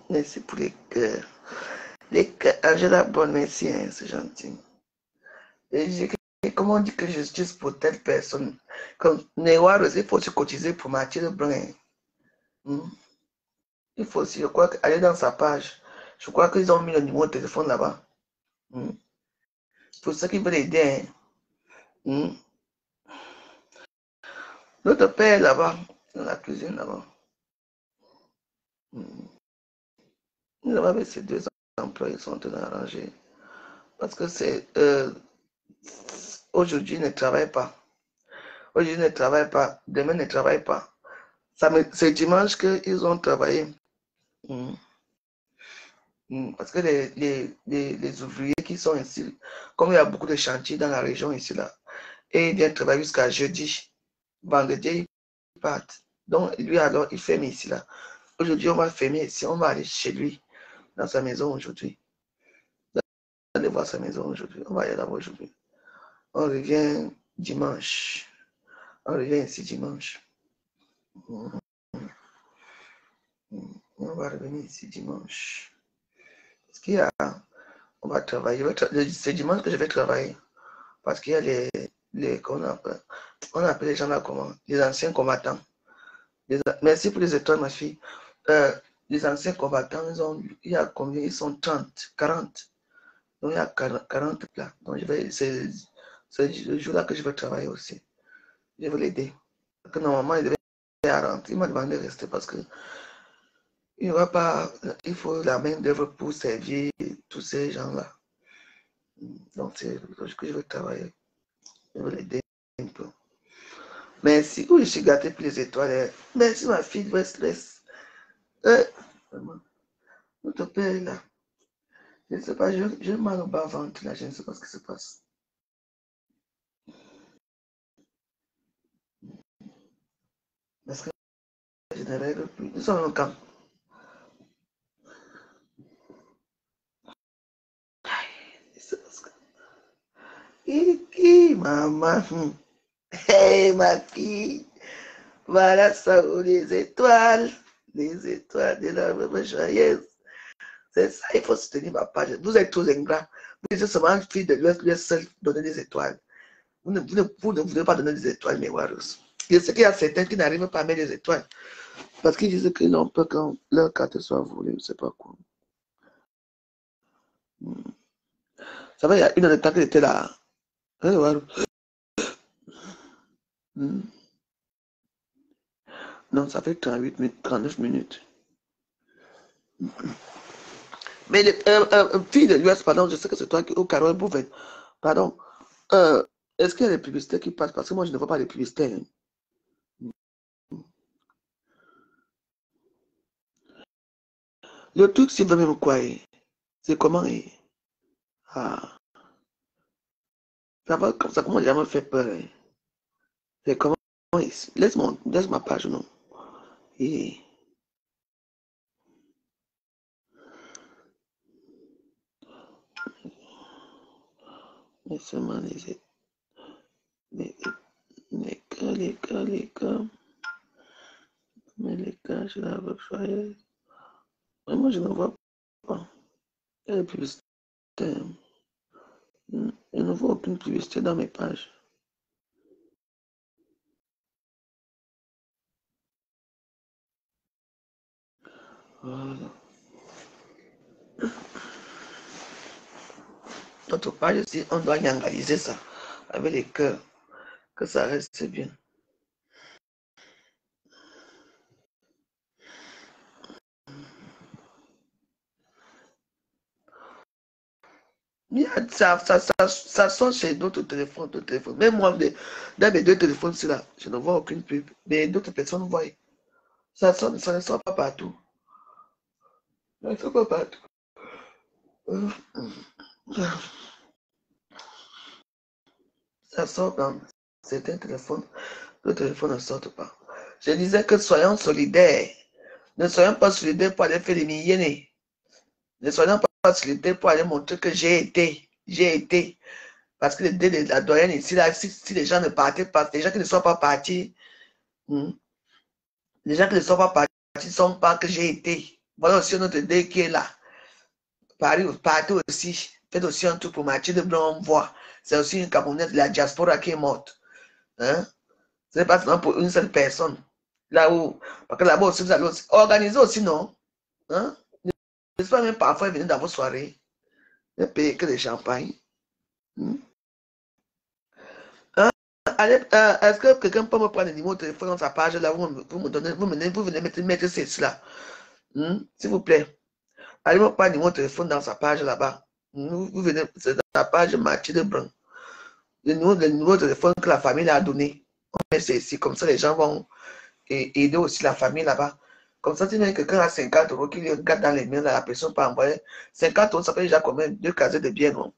Merci pour les cœurs. Les cœurs, Angela, bonne merci, hein, c'est gentil. Et comment on dit que je suis pour telle personne? Comme Newar, il faut se cotiser pour Mathieu Brun. Il faut aussi, je crois, aller dans sa page. Je crois qu'ils ont mis le numéro de téléphone là-bas. Pour ceux qui veulent aider. Notre père là-bas, dans la cuisine là-bas. Là-bas, avec ces deux emplois, ils sont en train d'arranger. Parce que c'est. Aujourd'hui, ils ne travaillent pas. Aujourd'hui, ils ne travaillent pas. Demain, ils ne travaillent pas. C'est dimanche qu'ils ont travaillé. Parce que les ouvriers qui sont ici, comme il y a beaucoup de chantiers dans la région ici, là, et ils viennent travailler jusqu'à jeudi. Vendredi, ils partent. Donc, lui, alors, il ferme ici, là. Aujourd'hui, on va fermer ici. On va aller chez lui, dans sa maison aujourd'hui. On va aller voir sa maison aujourd'hui. On va aller là-bas aujourd'hui. On revient dimanche. On revient ici dimanche. On va revenir ici dimanche. Parce qu'il y a. On va travailler. C'est dimanche que je vais travailler. Parce qu'il y a on appelle les gens là comment? Les anciens combattants. Merci pour les étoiles, ma fille. Les anciens combattants, il y a combien? Ils sont 30, 40. Donc il y a 40 là. Donc c'est le jour-là que je vais travailler aussi. Je vais l'aider. Parce que normalement, il devait rentrer. Il m'a demandé de rester parce que il va pas, il faut la main d'œuvre pour servir tous ces gens-là. Donc c'est le jour que je vais travailler. Je vais l'aider un peu. Merci. Oui, je suis gâté pour les étoiles. Merci, ma fille. Laisse. Vraiment. Notre père est là. Je ne sais pas, j'ai mal au bas-ventre là. Je ne sais pas ce qui se passe. Parce que je ne règle plus. Nous sommes au camp. C'est parce que. Maman. Hey, ma fille. Voilà ça, les étoiles. Les étoiles de la même joyeuse. C'est ça, il faut soutenir ma page. Vous êtes tous ingrats. Vous êtes seulement une fille de lui seul donner des étoiles. Vous ne voulez pas donner des étoiles, mes warriors. Je sais qu'il y a certains qui n'arrivent pas à mettre des étoiles. Parce qu'ils disent qu'ils n'ont pas quand leur carte soit volée, je ne sais pas quoi. Ça va, il y a une heure de temps qu'il était là. Allez voir. Hmm. Non, ça fait 38 minutes, 39 minutes. Mais les filles de l'US, pardon, je sais que c'est toi qui, au Carole Bouvet. Pardon. Est-ce qu'il y a des publicités qui passent? Parce que moi, je ne vois pas les publicités. Hein. Le truc, c'est vraiment quoi? C'est comment? Ah, ça va comme ça, comment j'ai jamais fait peur? C'est comment? Laisse ma page, non? Et, laisse-moi les gars. Mais les gars, je la veux faire. Mais moi, je ne vois pas. Il y a des publicités. Je ne vois aucune publicité dans mes pages. Voilà. Notre page aussi, on doit yangaliser ça avec les cœurs, que ça reste bien. Ça sort chez d'autres téléphones, Même moi, dans mes deux téléphones, c'est là, je ne vois aucune pub. Mais d'autres personnes voient. Ça ne sort pas partout. Ça ne sort pas partout. Ça sort dans certains téléphones. D'autres téléphones ne sortent pas. Je disais que soyons solidaires. Ne soyons pas solidaires pour aller faire des milliers. Ne soyons pas solidaires pour aller montrer que j'ai été. J'ai été. Parce que la doyenne ici, là, si les gens ne partaient pas, les gens qui ne sont pas partis, les gens qui ne sont pas partis ne sont pas que j'ai été. Voilà aussi notre dé qui est là. Partez aussi. Faites aussi un truc pour Mathilde Blanc, on voit. C'est aussi une Camerounaise de la diaspora qui est morte. Hein? Ce n'est pas seulement pour une seule personne. Là où, parce que là-bas aussi, vous allez aussi organiser aussi, non? Hein? N'est-ce pas même parfois venir dans vos soirées, ne payer que des champagnes. Hein? Allez, est-ce que quelqu'un peut me prendre le numéro de téléphone dans sa page là, vous me donnez, vous venez mettre ceci là. S'il vous plaît. Allez me prendre le numéro de téléphone dans sa page là-bas. Vous venez, c'est dans la page Mathilde Brun. Le numéro de téléphone que la famille a donné. On met ceci, comme ça les gens vont aider aussi la famille là-bas. Comme ça, si quelqu'un a 50 euros qui lui regarde dans les mains, la personne peut envoyer 50 euros, ça fait déjà combien? Deux casiers de biens, non?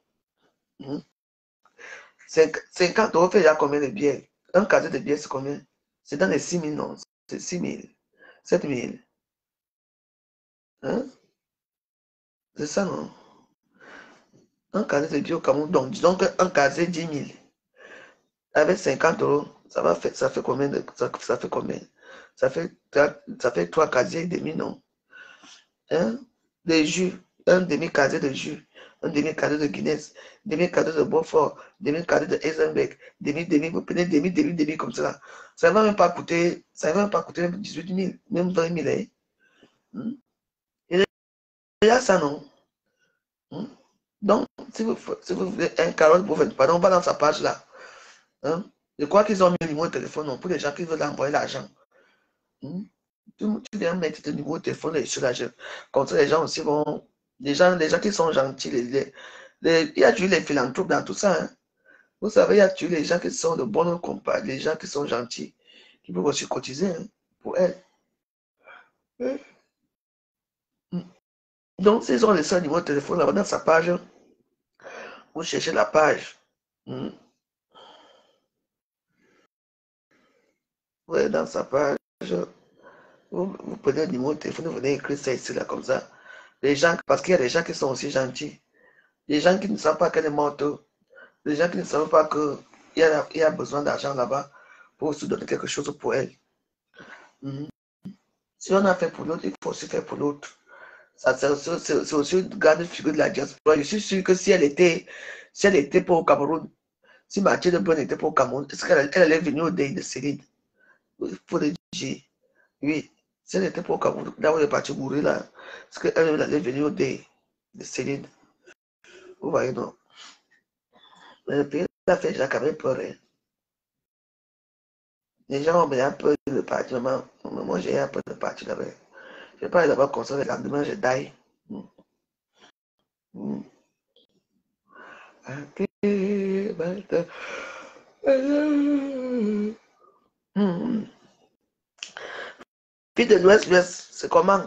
50 euros fait déjà combien de billets? Un casier de billets, c'est combien? C'est dans les 6 000, non? C'est 6 000, 7 000. Hein? C'est ça, non? Un casier de billets au Cameroun, donc disons qu'un casier 10 000. Avec 50 euros, ça fait combien? Ça fait combien? Ça fait 3 casiers et demi, non? Hein? Des jus, un demi-casier de jus, un demi-casier de Guinness, demi-casier de Beaufort, demi-casier de Eisenberg, vous prenez demi comme ça. Ça ne va même pas coûter, ça va même pas coûter même 18 000, même 20 000. Hein? Et déjà ça, non? Donc, si vous voulez un carotte pour faire, pardon, on va dans sa page là. Hein? Je crois qu'ils ont mis le numéro de téléphone non, pour les gens qui veulent envoyer l'argent. Tu viens mettre ton numéro de téléphone sur la jeune. Comme ça, les gens aussi vont. Les gens qui sont gentils, il y a toujours les philanthropes dans tout ça. Hein. Vous savez, il y a toujours les gens qui sont de bonnes compagnies, les gens qui sont gentils, qui peuvent aussi cotiser hein, pour elles. Donc, s'ils ont laissé un numéro de téléphone là-bas dans sa page, vous cherchez la page. Ouais, dans sa page, vous prenez le numéro de téléphone, vous venez écrire ça ici, là, comme ça. Les gens, parce qu'il y a des gens qui sont aussi gentils. Les gens qui ne savent pas qu'elle est morte, les gens qui ne savent pas qu'il y a besoin d'argent là-bas pour se donner quelque chose pour elle. Si on a fait pour l'autre, il faut aussi faire pour l'autre. C'est aussi une grande figure de la diaspora. Je suis sûr que si elle était pour au Cameroun, si Mathilde Bonne était pour au Cameroun, est-ce qu'elle allait venir au deuil de Céline? Il faut le dire. Oui. Si elle était pour au Cameroun, là où elle est partie mourir là, est-ce qu'elle allait venir au deuil de Céline? Vous voyez, non. Mais le pays a fait Jacques avait peur. Hein. Les gens ont bien peur de partir. Moi, j'ai un peu de partir là-bas. Je vais pas aller là-bas comme ça, le lendemain, je die. Mm. Puis de l'Ouest, c'est comment?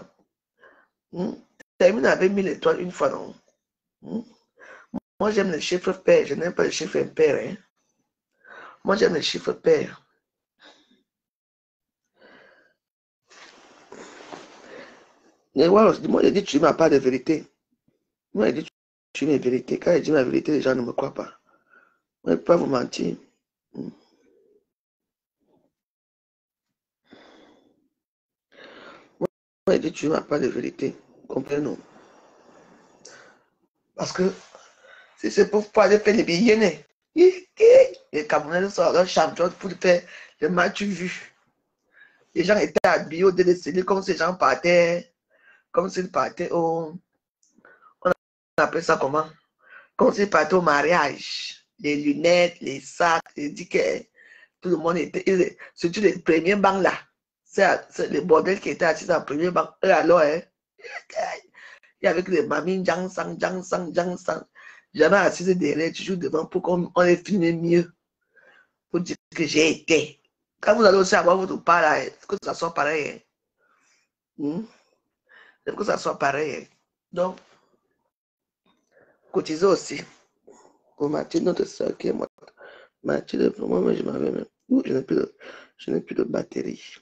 Termine avec 1000 étoiles une fois, non? Moi, j'aime les chiffres pairs, je n'aime pas les chiffres impairs. Hein? Moi, j'aime les chiffres pairs. Mais voilà, moi, j'ai dit, tu m'as pas de vérité. Moi, j'ai dit, tu m'as vérité. Quand je dis ma vérité, les gens ne me croient pas. Moi, je ne peux pas vous mentir. Moi, j'ai dit, tu m'as pas de vérité. Comprenez-nous. Parce que si c'est pour aller faire les billets, les Camerounais sont leurs champions pour faire le match vu. Les gens étaient habillés au délaissé, comme ces gens partaient, comme s'ils partaient au. On appelle ça comment? Comme s'ils partaient au mariage. Les lunettes, les sacs, les tickets. Tout le monde était. Surtout les premiers bancs là. C'est les bordels qui étaient assis dans le premier banc. Et alors, hein, il y avait que les mamies, Jang Sang. Jamais assis derrière, toujours devant pour qu'on les filme mieux. Pour dire que j'ai été. Quand vous allez aussi avoir votre part là, que ça soit pareil. Hein? Que ça soit pareil. Donc, cotisez aussi. Pour Mathilde, notre soeur qui est morte. Mathilde, moi, je m'avais même. Je n'ai plus de batterie.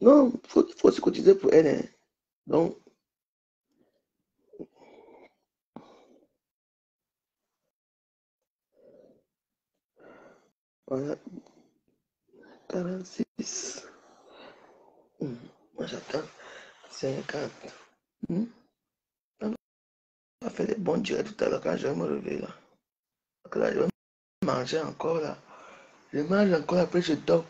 Non, il faut aussi cotiser pour elle. Hein. Donc, voilà. 46. Moi, j'attends 50. On va faire des bons directs tout à l'heure quand je vais me lever là. Parce que là, je vais manger encore là. Je mange encore après je dors.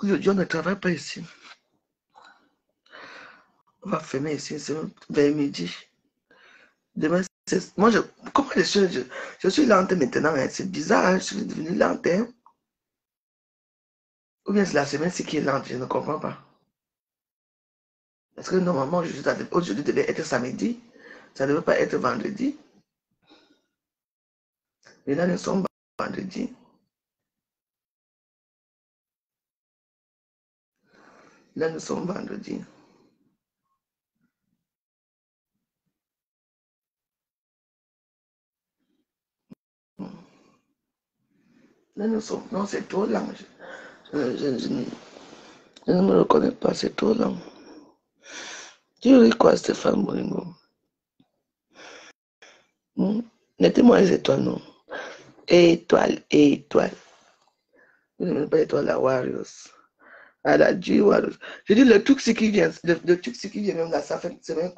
Aujourd'hui, on ne travaille pas ici. On va fermer ici, c'est vers midi. Demain, c'est. Moi, comment je suis lente maintenant, hein? C'est bizarre, hein? Je suis devenue lente. Hein? Ou bien c'est la semaine-ci qui est lente, je ne comprends pas. Parce que normalement, aujourd'hui devait être samedi, ça ne devait pas être vendredi. Mais là, nous sommes vendredi. Là, nous sommes vendredi. Là, nous sommes. Non, c'est trop lent. Je ne me reconnais pas, c'est trop lent. Tu ris quoi, Stéphane Molingo? Mettez-moi les étoiles, non? Étoile. Je ne mets pas étoile à Warriors. À la G Warriors. Je dis le truc, c'est qui vient. Le truc, c'est qui vient même là, ça fait une semaine.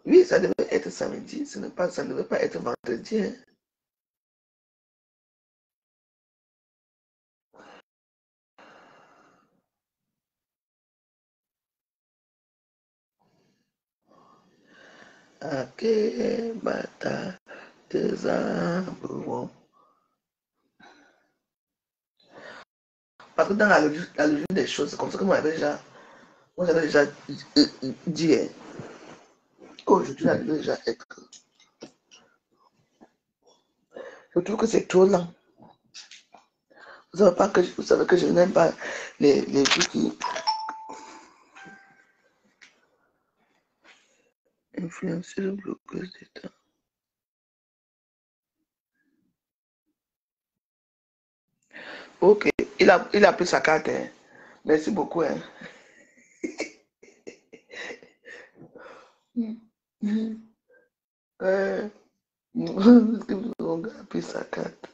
Oui, ça devait être samedi, ça ne devait pas être vendredi. Hein. Ok, bata, des arbres. Parce que dans la logique des choses, c'est comme ça que moi j'avais déjà dit. Hein. Aujourd'hui, ça devait déjà être. Je trouve que c'est trop lent. Vous savez que je n'aime pas les trucs qui influencent le blocage d'état. Ok, il a pris sa carte. Hein. Merci beaucoup. Hein. On a pris sa carte.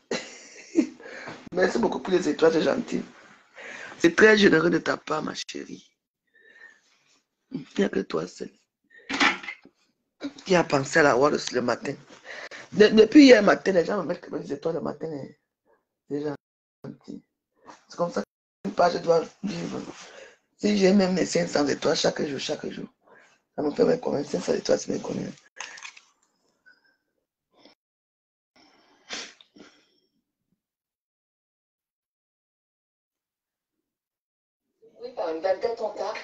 Merci beaucoup pour les étoiles, c'est gentil. C'est très généreux de ta part, ma chérie. Il n'y a que toi seul qui a pensé à la Wallace le matin. Depuis hier matin, les gens me mettent des étoiles le matin. Hein. C'est gentil. C'est comme ça qu'une page doit vivre. Si j'ai même mes 500 étoiles chaque jour, Ça me fait me connaître. C'est ça de toi, tu me connais. Oui, par une vague d'attentats.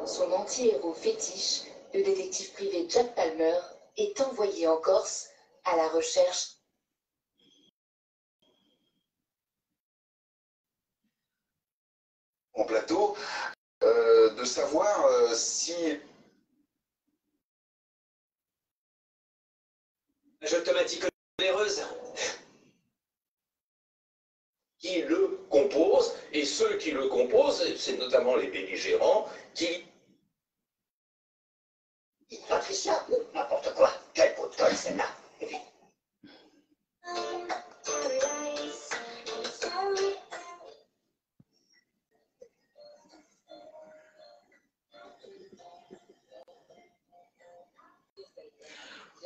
Son anti-héros fétiche, le détective privé Jack Palmer, est envoyé en Corse à la recherche. En plateau, de savoir si... Je automatique onéreuse qui le composent, et ceux qui le composent, c'est notamment les belligérants, qui... Patricia, n'importe quoi. Quelle peau de colle celle-là?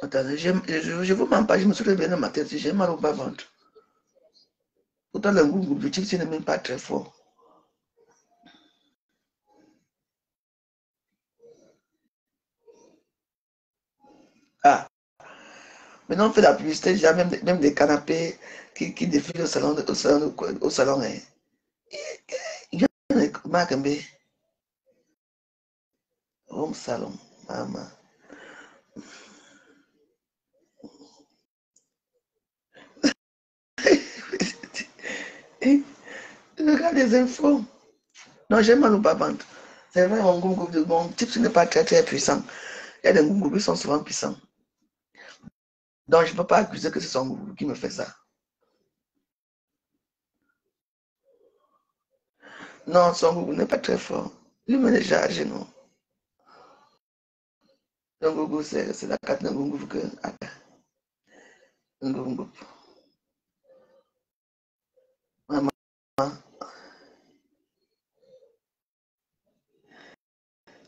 Attendez, je vous mens pas, je me suis réveillé dans ma tête, j'ai mal au bas-ventre. Pourtant, le goût du chips n'est même pas très fort. Ah, maintenant on fait la publicité, il y a même des canapés qui défilent au salon, au salon. Hein. Il y a un Marc Mbe, home salon, maman. Regarde les infos. Non, j'ai mal au bas-ventre. C'est vrai, mon goût de bon type n'est pas très très puissant. Il y a des goûts qui sont souvent puissants. Donc, je ne peux pas accuser que c'est son goût qui me fait ça. Non, son goût n'est pas très fort. Lui me déjà à genoux. Son goût, c'est la carte d'un goût que. Maman.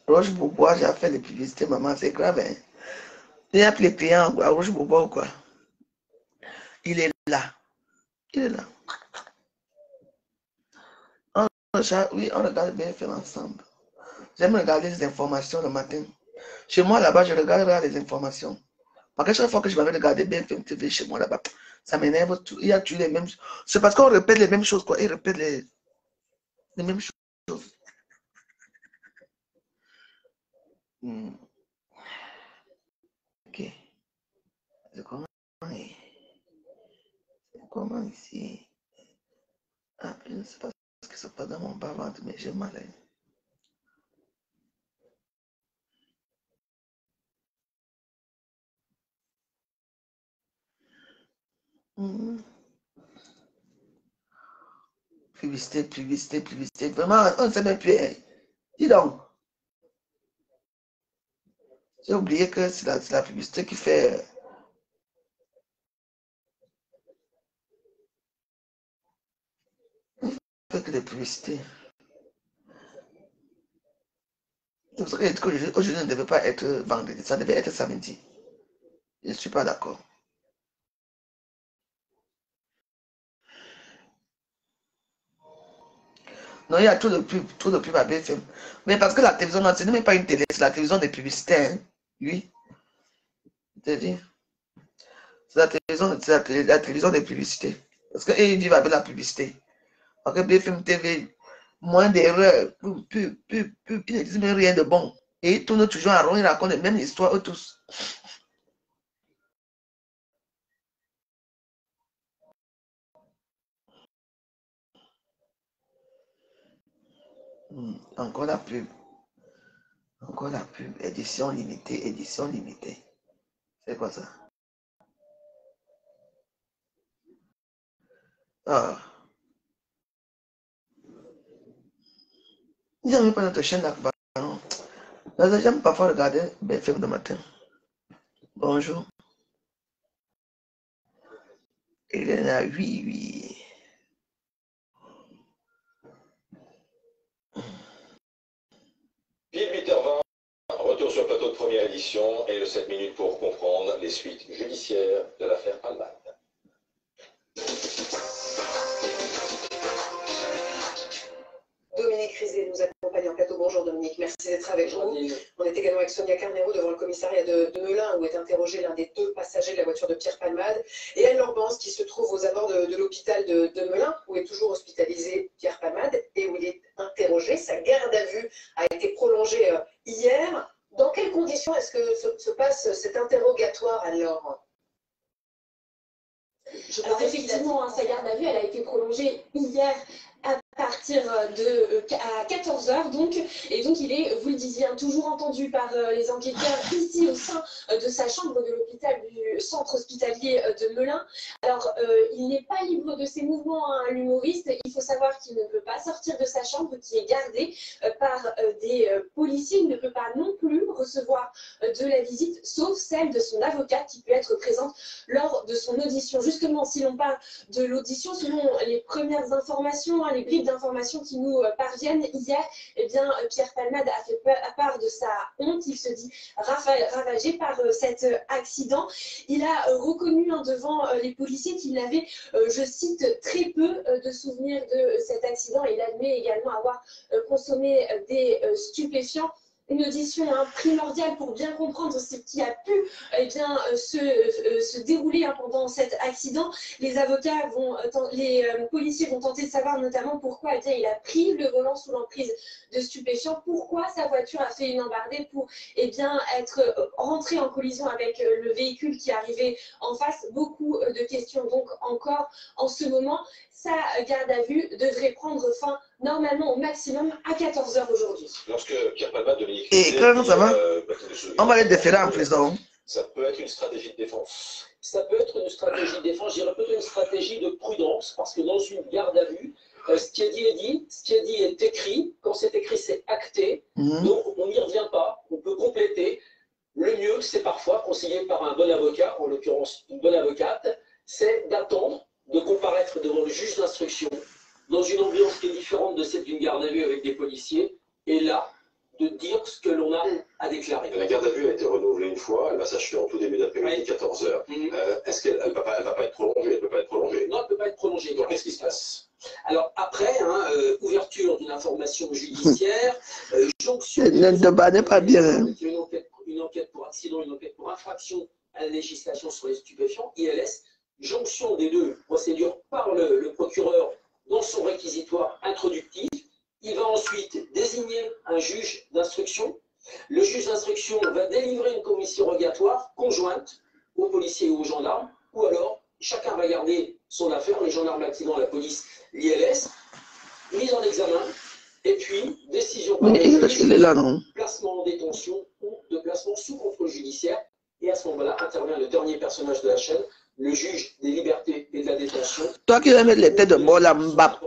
Roche Bourbois, j'ai fait les publicités, maman, c'est grave. Hein? Il y a appelé les clients à Roche Bourbois ou quoi? Il est là. Il est là. Oui, on regarde BFM ensemble. J'aime regarder les informations le matin. Chez moi, là-bas, je regarde les informations. Parce que chaque fois que je vais regarder BFM TV chez moi, là-bas, ça m'énerve. Il y a toujours les mêmes choses. C'est parce qu'on répète les mêmes choses, quoi. Ils répètent les mêmes choses. Ok. C'est comment ici? Ah, je ne sais pas ce qui se passe dans mon bas-ventre, mais j'ai mal. Publicité. Vraiment, on ne sait même plus. Dis donc. J'ai oublié que c'est la publicité qui fait. Que les publicités. C'est pour ça qu'aujourd'hui ne devait pas être vendredi, ça devait être samedi. Je ne suis pas d'accord. Non, il y a trop de pub à BFM. Mais parce que la télévision, non, ce n'est même pas une télé, c'est la télévision des publicités. Hein. Oui. C'est-à-dire, c'est la télévision des publicités. Parce qu'ils vivent avec la publicité. Parce que BFM TV, moins d'erreurs, ils ne disent même rien de bon. Et ils tournent toujours en rond, ils racontent les mêmes histoires eux tous. Encore la pub. Encore la pub. Édition limitée, édition limitée. C'est quoi ça? Ah. Ils n'ont pas notre chaîne là-bas. J'aime parfois regarder BFM le matin. Bonjour. Il est là, oui. Pile 8h20, retour sur le plateau de première édition et le 7 minutes pour comprendre les suites judiciaires de l'affaire Palman. Dominique Rizet nous accompagne en plateau. Bonjour Dominique, merci d'être avec nous. On est également avec Sonia Carnero devant le commissariat de Melun où est interrogé l'un des 2 passagers de la voiture de Pierre Palmade et Anne Lorbance qui se trouve aux abords de l'hôpital de Melun où est toujours hospitalisé Pierre Palmade et où il est interrogé. Sa garde à vue a été prolongée hier. Dans quelles conditions est-ce que se passe cet interrogatoire alors? Alors effectivement, sa garde à vue, elle a été prolongée hier à partir à 14 h donc, et donc il est, vous le disiez, toujours entendu par les enquêteurs ici au sein de sa chambre de l'hôpital du centre hospitalier de Melun. Alors il n'est pas libre de ses mouvements, hein, l'humoriste. Il faut savoir qu'il ne peut pas sortir de sa chambre qui est gardée par des policiers. Il ne peut pas non plus recevoir de la visite, sauf celle de son avocat qui peut être présente lors de son audition. Justement, si l'on parle de l'audition, selon les premières informations, hein, les bribes d'informations qui nous parviennent hier, eh bien, Pierre Palmade a fait part de sa honte. Il se dit ravagé par cet accident. Il a reconnu devant les policiers qu'il avait, je cite, très peu de souvenirs de cet accident. Il admet également avoir consommé des stupéfiants. Une audition primordiale pour bien comprendre ce qui a pu se dérouler pendant cet accident. Les avocats les policiers vont tenter de savoir notamment pourquoi il a pris le volant sous l'emprise de stupéfiants, pourquoi sa voiture a fait une embardée pour être rentrée en collision avec le véhicule qui arrivait en face. Beaucoup de questions donc encore en ce moment. Sa garde à vue devrait prendre fin normalement au maximum à 14 h aujourd'hui. Lorsque Pierre Palmade, Dominique... Et comment ça va? On va les déférer en prison. Ça peut être une stratégie de défense. Ça peut être une stratégie de défense, je dirais plutôt une stratégie de prudence, parce que dans une garde à vue, ce qui est dit est dit, ce qui est dit est écrit. Quand c'est écrit, c'est acté. Donc on n'y revient pas, on peut compléter. Le mieux, c'est parfois, conseillé par un bon avocat, en l'occurrence une bonne avocate, c'est d'attendre de comparaître devant le juge d'instruction dans une ambiance qui est différente de celle d'une garde à vue avec des policiers, et là, de dire ce que l'on a à déclarer. La garde à vue a été renouvelée une fois, elle va s'achever en tout début d'après-midi, 14 h. Est-ce qu'elle ne va pas être prolongée? Elle ne peut pas être prolongée. Non, elle ne peut pas être prolongée. Donc qu'est-ce qui se passe? Alors après, ouverture d'une information judiciaire, jonction... Ne débannez pas bien. Une enquête pour accident, une enquête pour infraction à la législation sur les stupéfiants, ILS, jonction des 2 procédures par le procureur dans son réquisitoire introductif. Il va ensuite désigner un juge d'instruction. Le juge d'instruction va délivrer une commission rogatoire conjointe aux policiers et aux gendarmes, ou alors chacun va garder son affaire, les gendarmes, l'accident, la police, l'ILS, mise en examen, et puis décision par le juge, placement en détention ou de placement sous contrôle judiciaire. Et à ce moment-là intervient le dernier personnage de la chaîne, le juge des libertés et de la détention. Toi qui vas mettre les têtes de bol à Mbap,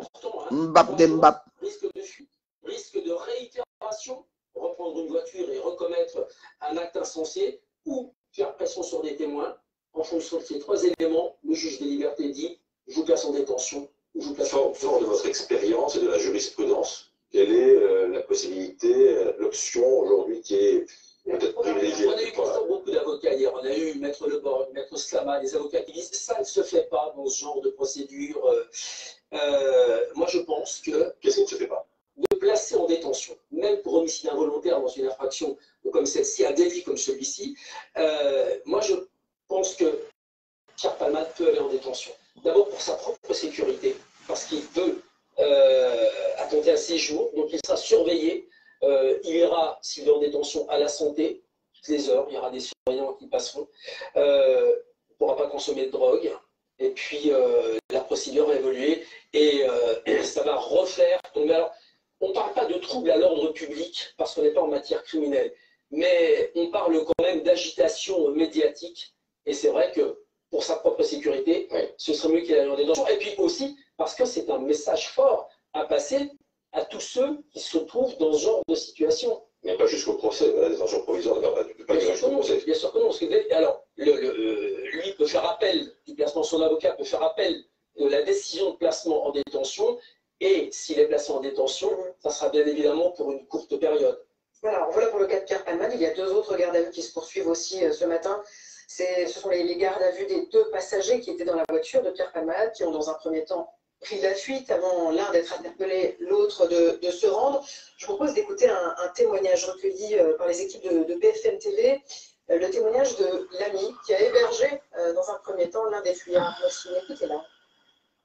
Mbap. Risque de fuite, risque de réitération, reprendre une voiture et recommettre un acte insensé, ou faire pression sur des témoins. En fonction de ces 3 éléments, le juge des libertés dit « je vous place en détention » ou « je vous place en détention ». Fort de votre expérience et de la jurisprudence, quelle est la possibilité, l'option aujourd'hui qui est peut-être privilégiée? On a eu beaucoup d'avocats hier. On a eu Maître Leborgne, Maître Slama, des avocats qui disent ça ne se fait pas dans ce genre de procédure. Moi, je pense que... Qu'est-ce qui ne se fait pas? De placer en détention, même pour homicide involontaire dans une infraction comme celle-ci, un délit comme celui-ci, moi, je pense que Pierre Palmade peut aller en détention. D'abord pour sa propre sécurité, parce qu'il peut attenter un séjour, donc il sera surveillé. Il ira, s'il est en détention, à la santé, toutes les heures, il y aura des surveillants qui passeront. Il ne pourra pas consommer de drogue. Et puis, la procédure va évoluer et ça va refaire tomber. Alors, on ne parle pas de troubles à l'ordre public, parce qu'on n'est pas en matière criminelle, mais on parle quand même d'agitation médiatique. Et c'est vrai que pour sa propre sécurité, ce serait mieux qu'il aille en détention. Et puis aussi, parce que c'est un message fort à passer à tous ceux qui se trouvent dans ce genre de situation. Mais pas jusqu'au procès, la détention provisoire, pas jusqu'au procès. Bien sûr que non. Alors, lui peut faire appel du placement, son avocat peut faire appel de la décision de placement en détention, et s'il est placé en détention, ça sera bien évidemment pour une courte période. Alors voilà pour le cas de Pierre Palmade. Il y a 2 autres gardes à vue qui se poursuivent aussi ce matin. Ce sont les gardes à vue des 2 passagers qui étaient dans la voiture de Pierre Palmade, qui ont dans un premier temps pris la fuite avant l'un d'être interpellé, l'autre de se rendre. Je vous propose d'écouter un témoignage recueilli par les équipes de BFM TV, le témoignage de l'ami qui a hébergé dans un premier temps l'un des fuyards. Écoutez-là.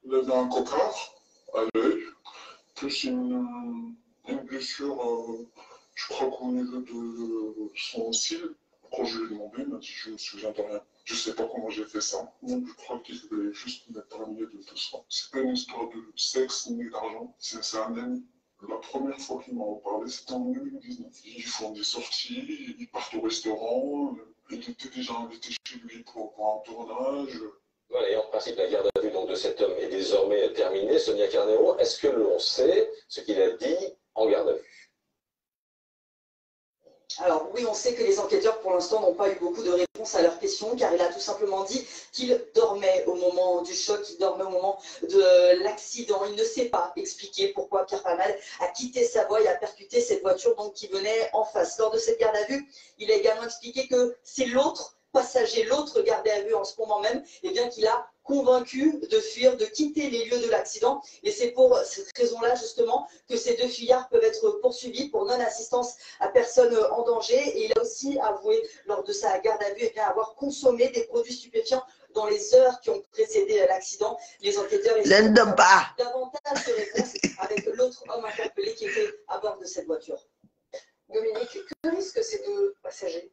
Il avait un cocard à l'œil, plus une blessure, je crois qu'au niveau de son cil. Quand je lui ai demandé, il m'a dit je me souviens de rien. Je sais pas comment j'ai fait ça. Donc je crois qu'il voulait juste m'épargner de tout ça. C'est pas une histoire de sexe ni d'argent. C'est un ami. La première fois qu'il m'a en parlé, c'était en 2019. Ils font des sorties, ils partent au restaurant. Il était déjà invité chez lui pour un tournage. Voilà, et en principe, la garde à vue donc, de cet homme est désormais terminée. Sonia Carneiro, est-ce que l'on sait ce qu'il a dit en garde à vue? Alors oui, on sait que les enquêteurs pour l'instant n'ont pas eu beaucoup de réponses à leurs questions car il a tout simplement dit qu'il dormait au moment du choc, qu'il dormait au moment de l'accident. Il ne sait pas expliquer pourquoi Pierre Palmade a quitté sa voie et a percuté cette voiture donc, qui venait en face. Lors de cette garde à vue, il a également expliqué que c'est l'autre passager, l'autre gardé à vue en ce moment même, et bien qu'il a convaincu de fuir, de quitter les lieux de l'accident. Et c'est pour cette raison-là, justement, que ces deux fuyards peuvent être poursuivis pour non-assistance à personne en danger. Et il a aussi avoué, lors de sa garde à vue, eh bien, avoir consommé des produits stupéfiants dans les heures qui ont précédé l'accident. Les enquêteurs essaient davantage de réponses avec l'autre homme interpellé qui était à bord de cette voiture. Dominique, que risquent ces deux passagers?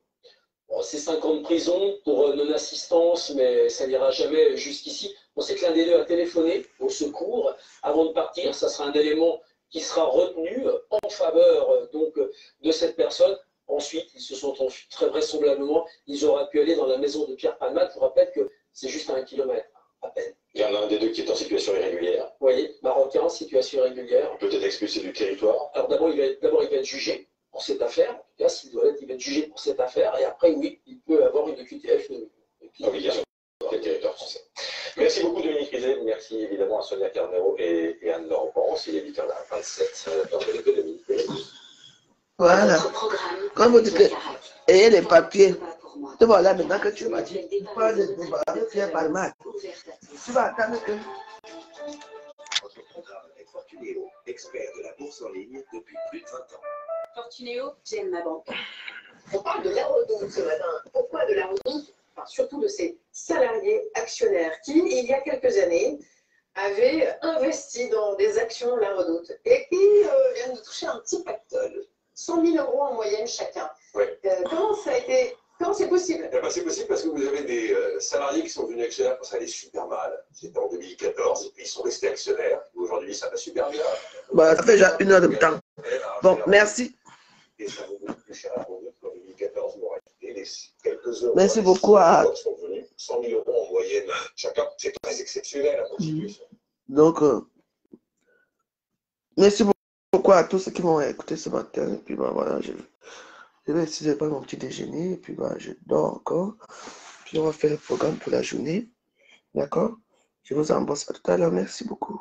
Bon, c'est 5 ans de prison pour non-assistance, mais ça n'ira jamais jusqu'ici. On sait que l'un des deux a téléphoné au secours avant de partir. Ça sera un élément qui sera retenu en faveur donc, de cette personne. Ensuite, ils se sont enfuis. Très vraisemblablement, ils auraient pu aller dans la maison de Pierre Palmade. Je vous rappelle que c'est juste à 1 kilomètre, à peine. Il y en a un des deux qui est en situation irrégulière. Vous voyez, Marocain, situation irrégulière. Peut-être expulsé du territoire. Alors d'abord, il va être jugé pour cette affaire. En tout cas, s'il doit être, il va être jugé pour cette affaire. Et après, oui, il peut avoir une QTF. Obligation sur le territoire français. Merci beaucoup, Dominique Rizet. Merci évidemment à Sonia Carneiro et Anne-Laure Pence, et l'éditeur de la 27 dans l'économie. Voilà. Comme vous dites, et les papiers. Te voilà maintenant que tu m'as dit, pas de Pierre Palmade. Tu vas attendre que. Votre programme avec Fortunéo, expert de la bourse en ligne depuis plus de 20 ans. Fortunéo, j'aime ma banque. On parle de la redoute ce matin. Pourquoi de la redoute? Enfin, surtout de ces salariés actionnaires qui, il y a quelques années, avaient investi dans des actions La Redoute et qui viennent de toucher un petit pactole. 100 000 € en moyenne chacun. Oui. Comment ça a été? Comment c'est possible? Eh ben, c'est possible parce que vous avez des salariés qui sont devenus actionnaires quand ça allait super mal. C'était en 2014, et puis ils sont restés actionnaires. Aujourd'hui, ça va super bien. Bah, ça fait déjà 1 heure de temps. Bon, merci. Et ça vaut beaucoup plus cher à Redoute qu'en 2014. Vous rajoutez les quelques euros. Merci beaucoup à. Qui sont devenus 100 000 € en moyenne chacun. C'est très exceptionnel à constitution. Donc, merci beaucoup à tous ceux qui m'ont écouté ce matin. Et puis, bah, voilà, je vais essayer de prendre mon petit déjeuner. Et puis, bah, je dors encore. Puis, on va faire le programme pour la journée. D'accord? Je vous embrasse à tout à l'heure. Merci beaucoup.